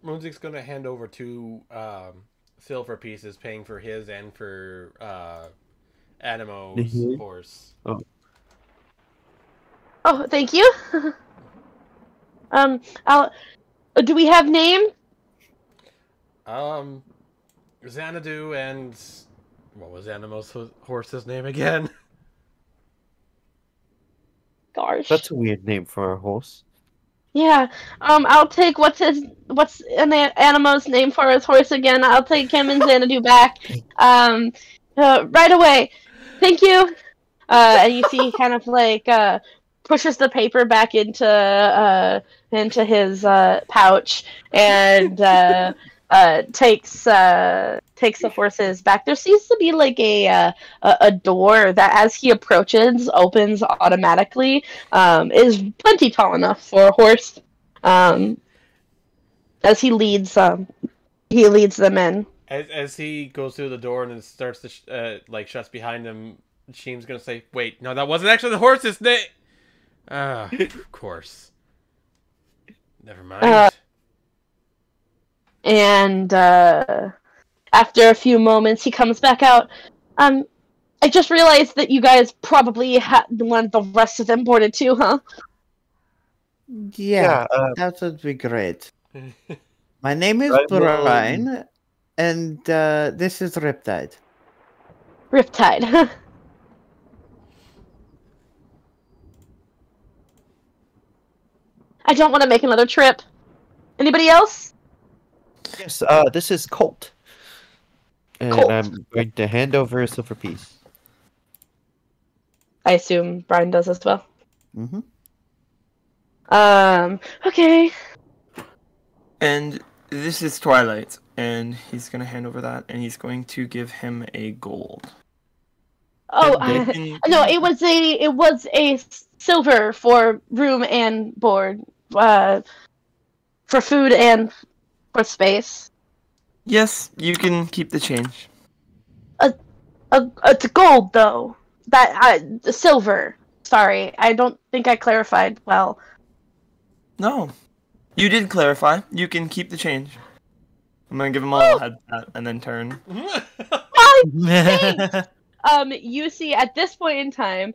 Moonzig's gonna hand over 2 silver pieces, paying for his and for Animo's Mhm. horse. Oh, thank you. Do we have name? Xanadu and what was Animo's horse's name again? Gosh. That's a weird name for a horse. Yeah. I'll take what's Animo's name for his horse again. I'll take him and Xanadu back. Right away. Thank you. And you see he kind of like pushes the paper back into his pouch and takes the horses back. There seems to be like a door that, as he approaches, opens automatically. Is plenty tall enough for a horse. As he leads them in. As he goes through the door and then starts to shuts behind him, Sheem's gonna say, "Wait, no, that wasn't actually the horse's name." Of course. Never mind. And after a few moments, he comes back out. I just realized that you guys probably want the rest of them boarded too, huh? Yeah, that would be great. My name is Right, well, Brian, and this is Riptide. Riptide. I don't want to make another trip. Anybody else? Yes, this is Colt. And Colt. I'm going to hand over a silver piece. I assume Brian does as well. Mm-hmm. Okay. And this is Twilight, and he's gonna hand over that, and he's going to give him a gold. Oh, And no, it was a silver for room and board, for food and for space. yes, you can keep the change. It's gold though. The silver. Sorry, I don't think I clarified well. No, you did clarify. You can keep the change. I'm gonna give him a little head pat and then turn. You see, at this point in time,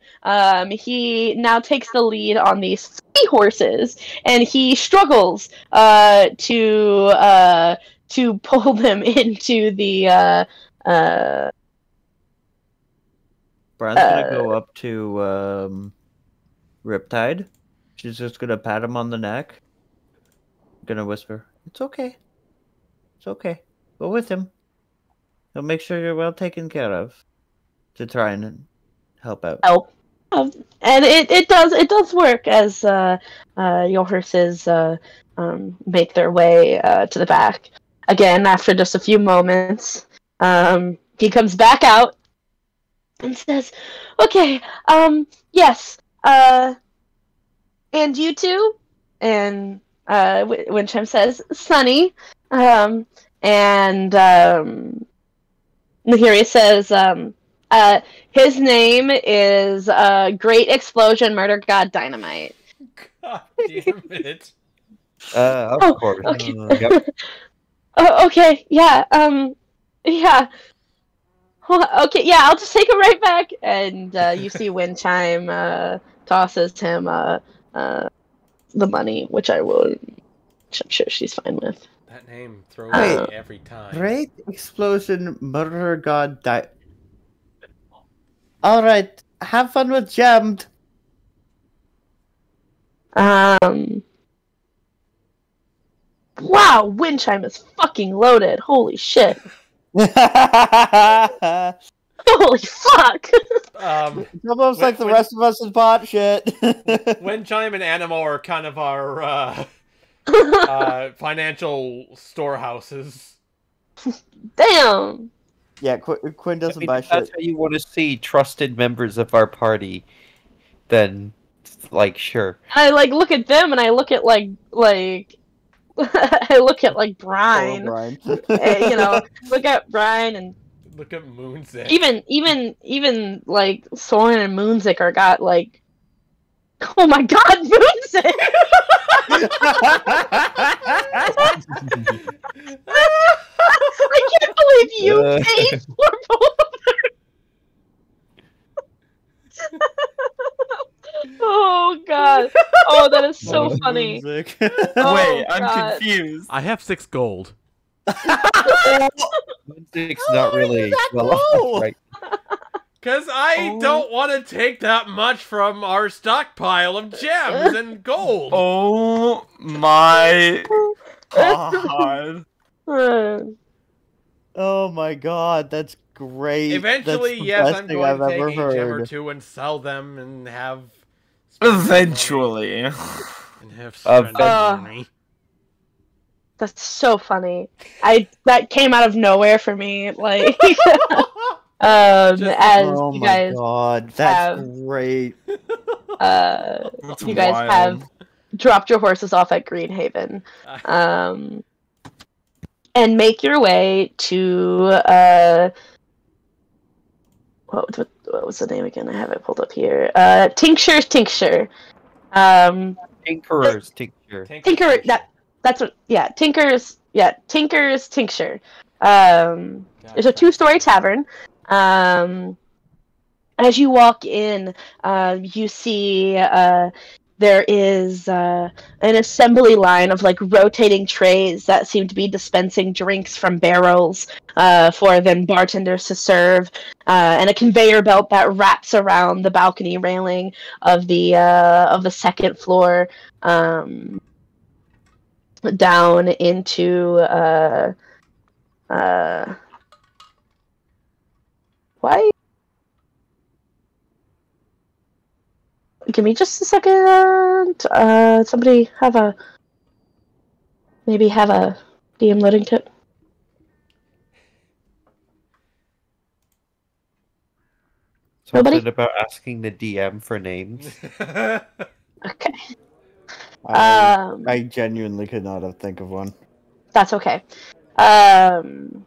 he now takes the lead on these 3 horses, and he struggles to pull them into the. Brian's gonna go up to Riptide. She's just gonna pat him on the neck. Gonna whisper, "It's okay. It's okay. Go with him. He'll make sure you're well taken care of." To try and help out. Help. And it does work as your horses make their way to the back. Again, after just a few moments, he comes back out and says, "Okay, yes, and you two?" And Wincham says, "Sunny," and Nahiri says, His name is Great Explosion Murder God Dynamite. God damn it. Of course. Okay. Yep. Oh, okay. Yeah. Yeah. Well, okay. Yeah. I'll just take him right back. And you see Windchime tosses him the money, which I will. Which I'm sure she's fine with. That name throws Wait, me every time. Great explosion, murder god die. All right, have fun with Jammed. Wow, Windchime is fucking loaded. Holy shit. Holy fuck. It's almost like the rest of us is bot shit. Windchime and Animo are kind of our financial storehouses. Damn. Yeah, Quinn doesn't I mean, buy if that's shit. how you want to see trusted members of our party, then, like, sure. I look at them and I look at like I look at like Brian. Brian. Look at Brian and Look at Moonsick. even like Soren and Moonsick are got like, oh my god, Moonsick! I can't believe you paid for both of them. Oh god. Oh, that is so funny. Oh, Wait, I'm God. confused. I have 6 gold. It's not really well off, right? Because I don't want to take that much from our stockpile of gems and gold. Oh my god. Oh my god, that's great. Eventually, That's the yes, best I'm thing going I've to take ever a gem or heard. 2 and sell them and have... Eventually. And have spent money. That's so funny. That came out of nowhere for me. Like, as Oh you my guys, god, that's have- great. That's you guys wild. have dropped your horses off at Greenhaven, and make your way to what was the name again? I have it pulled up here. Tincture's Tincture. Tinkerer's tincture. Tinker. That's what. Yeah, Tinker's. Yeah, Tinker's Tincture. There's a 2-story tavern. As you walk in, you see there is an assembly line of like rotating trays that seem to be dispensing drinks from barrels for then bartenders to serve, and a conveyor belt that wraps around the balcony railing of the second floor. Down into why? Give me just a second. Somebody have a DM loading tip. Something Nobody? about asking the DM for names. Okay. I genuinely could not have think of one. That's okay. The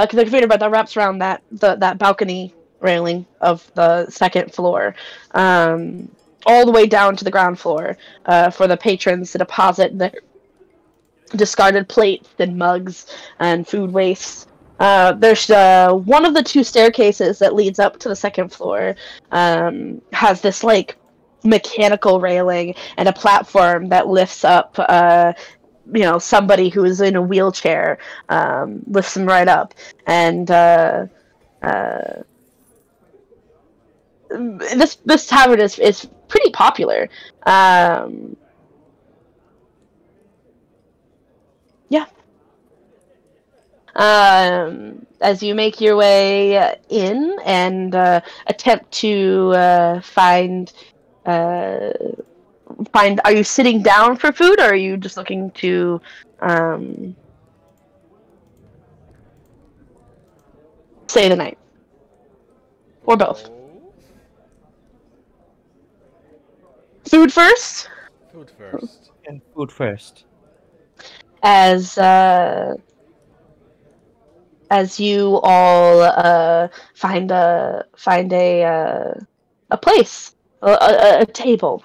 conveyor belt that wraps around that balcony railing of the second floor, all the way down to the ground floor, for the patrons to deposit the discarded plates and mugs and food waste. There's one of the 2 staircases that leads up to the second floor, has this like mechanical railing and a platform that lifts up somebody who is in a wheelchair, lifts them right up, and this tavern is pretty popular. Yeah. As you make your way in and attempt to find, are you sitting down for food, or are you just looking to stay the night, or both? Food first. Food first. And food first. As as you all find a place, a table.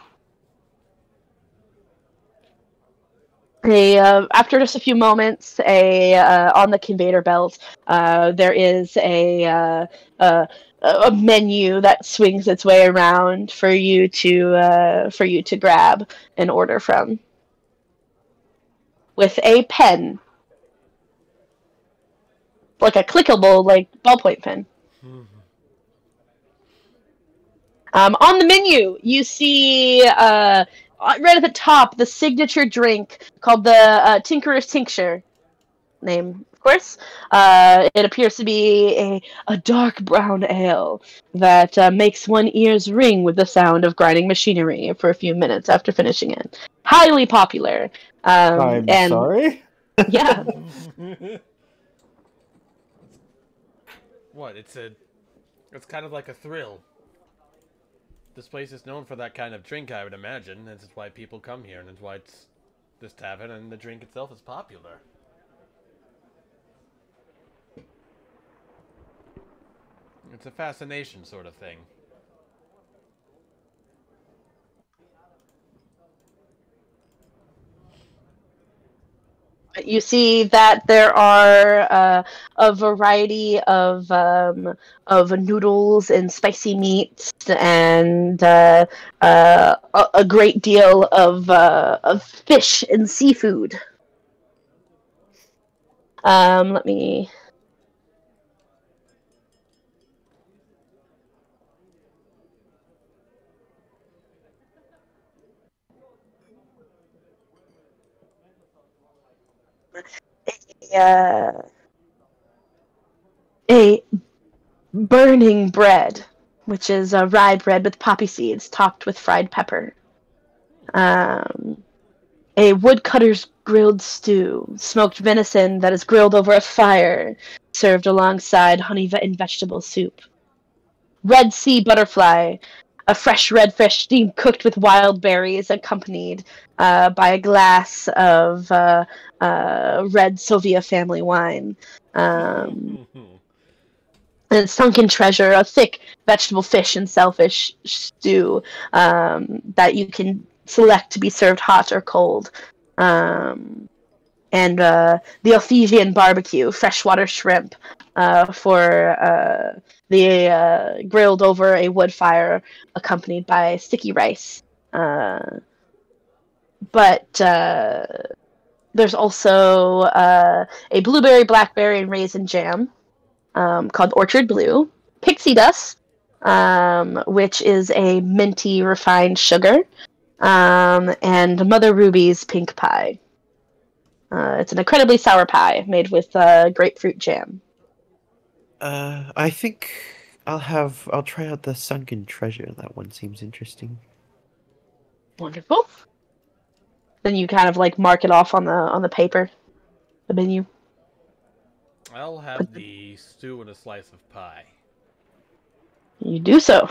After just a few moments, on the conveyor belt, there is a menu that swings its way around for you to grab and order from, with a pen, like a clickable, like ballpoint pen. On the menu, you see right at the top the signature drink called the Tinkerer's Tincture. Name, of course. It appears to be a dark brown ale that makes one ears ring with the sound of grinding machinery for a few minutes after finishing it. Highly popular. I'm and sorry. Yeah. What? It's kind of like a thrill. This place is known for that kind of drink, I would imagine. This is why people come here, and it's why it's this tavern, and the drink itself is popular. It's a fascination sort of thing. You see that there are a variety of noodles and spicy meats and a great deal of fish and seafood. Let me. A burning bread, which is rye bread with poppy seeds topped with fried pepper. A woodcutter's grilled stew, smoked venison that is grilled over a fire, served alongside honey and vegetable soup. Red sea butterfly, a fresh red fish steamed cooked with wild berries, accompanied by a glass of red Sylvia family wine. And sunken treasure, a thick vegetable fish and shellfish stew that you can select to be served hot or cold. And the Ephesian barbecue, freshwater shrimp for the grilled over a wood fire, accompanied by sticky rice. But there's also a blueberry, blackberry, and raisin jam called Orchard Blue, pixie dust, which is a minty refined sugar, and Mother Ruby's pink pie. It's an incredibly sour pie made with grapefruit jam. I think I'll try out the sunken treasure. That one seems interesting. Wonderful. Then you kind of like mark it off on the paper, the menu. I'll have the stew and a slice of pie. You do so.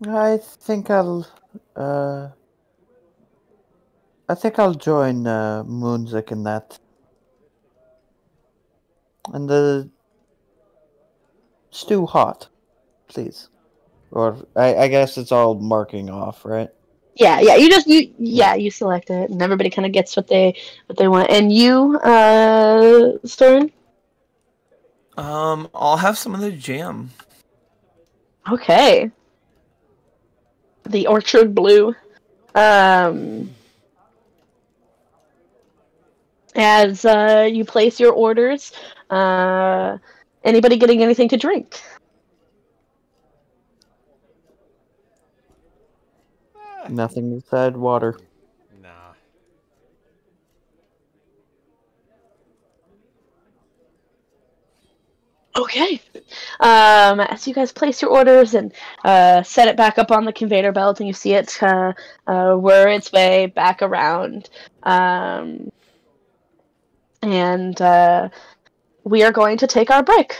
I think I'll join Moonzik in that. And the stew hot, please. Or I guess it's all marking off, right? Yeah. You select it, and everybody kind of gets what they want. And you, Stern? I'll have some of the jam. Okay. The Orchard Blue. As you place your orders, anybody getting anything to drink? Nothing inside water. Nah. Okay. As you guys place your orders and set it back up on the conveyor belt, and you see it whir its way back around, and we are going to take our break.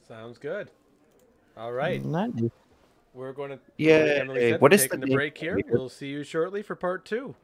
Sounds good. All right. Nice. We're going to... Yeah. like Emily said, What we're is the taking the name break here. of it? We'll see you shortly for part 2.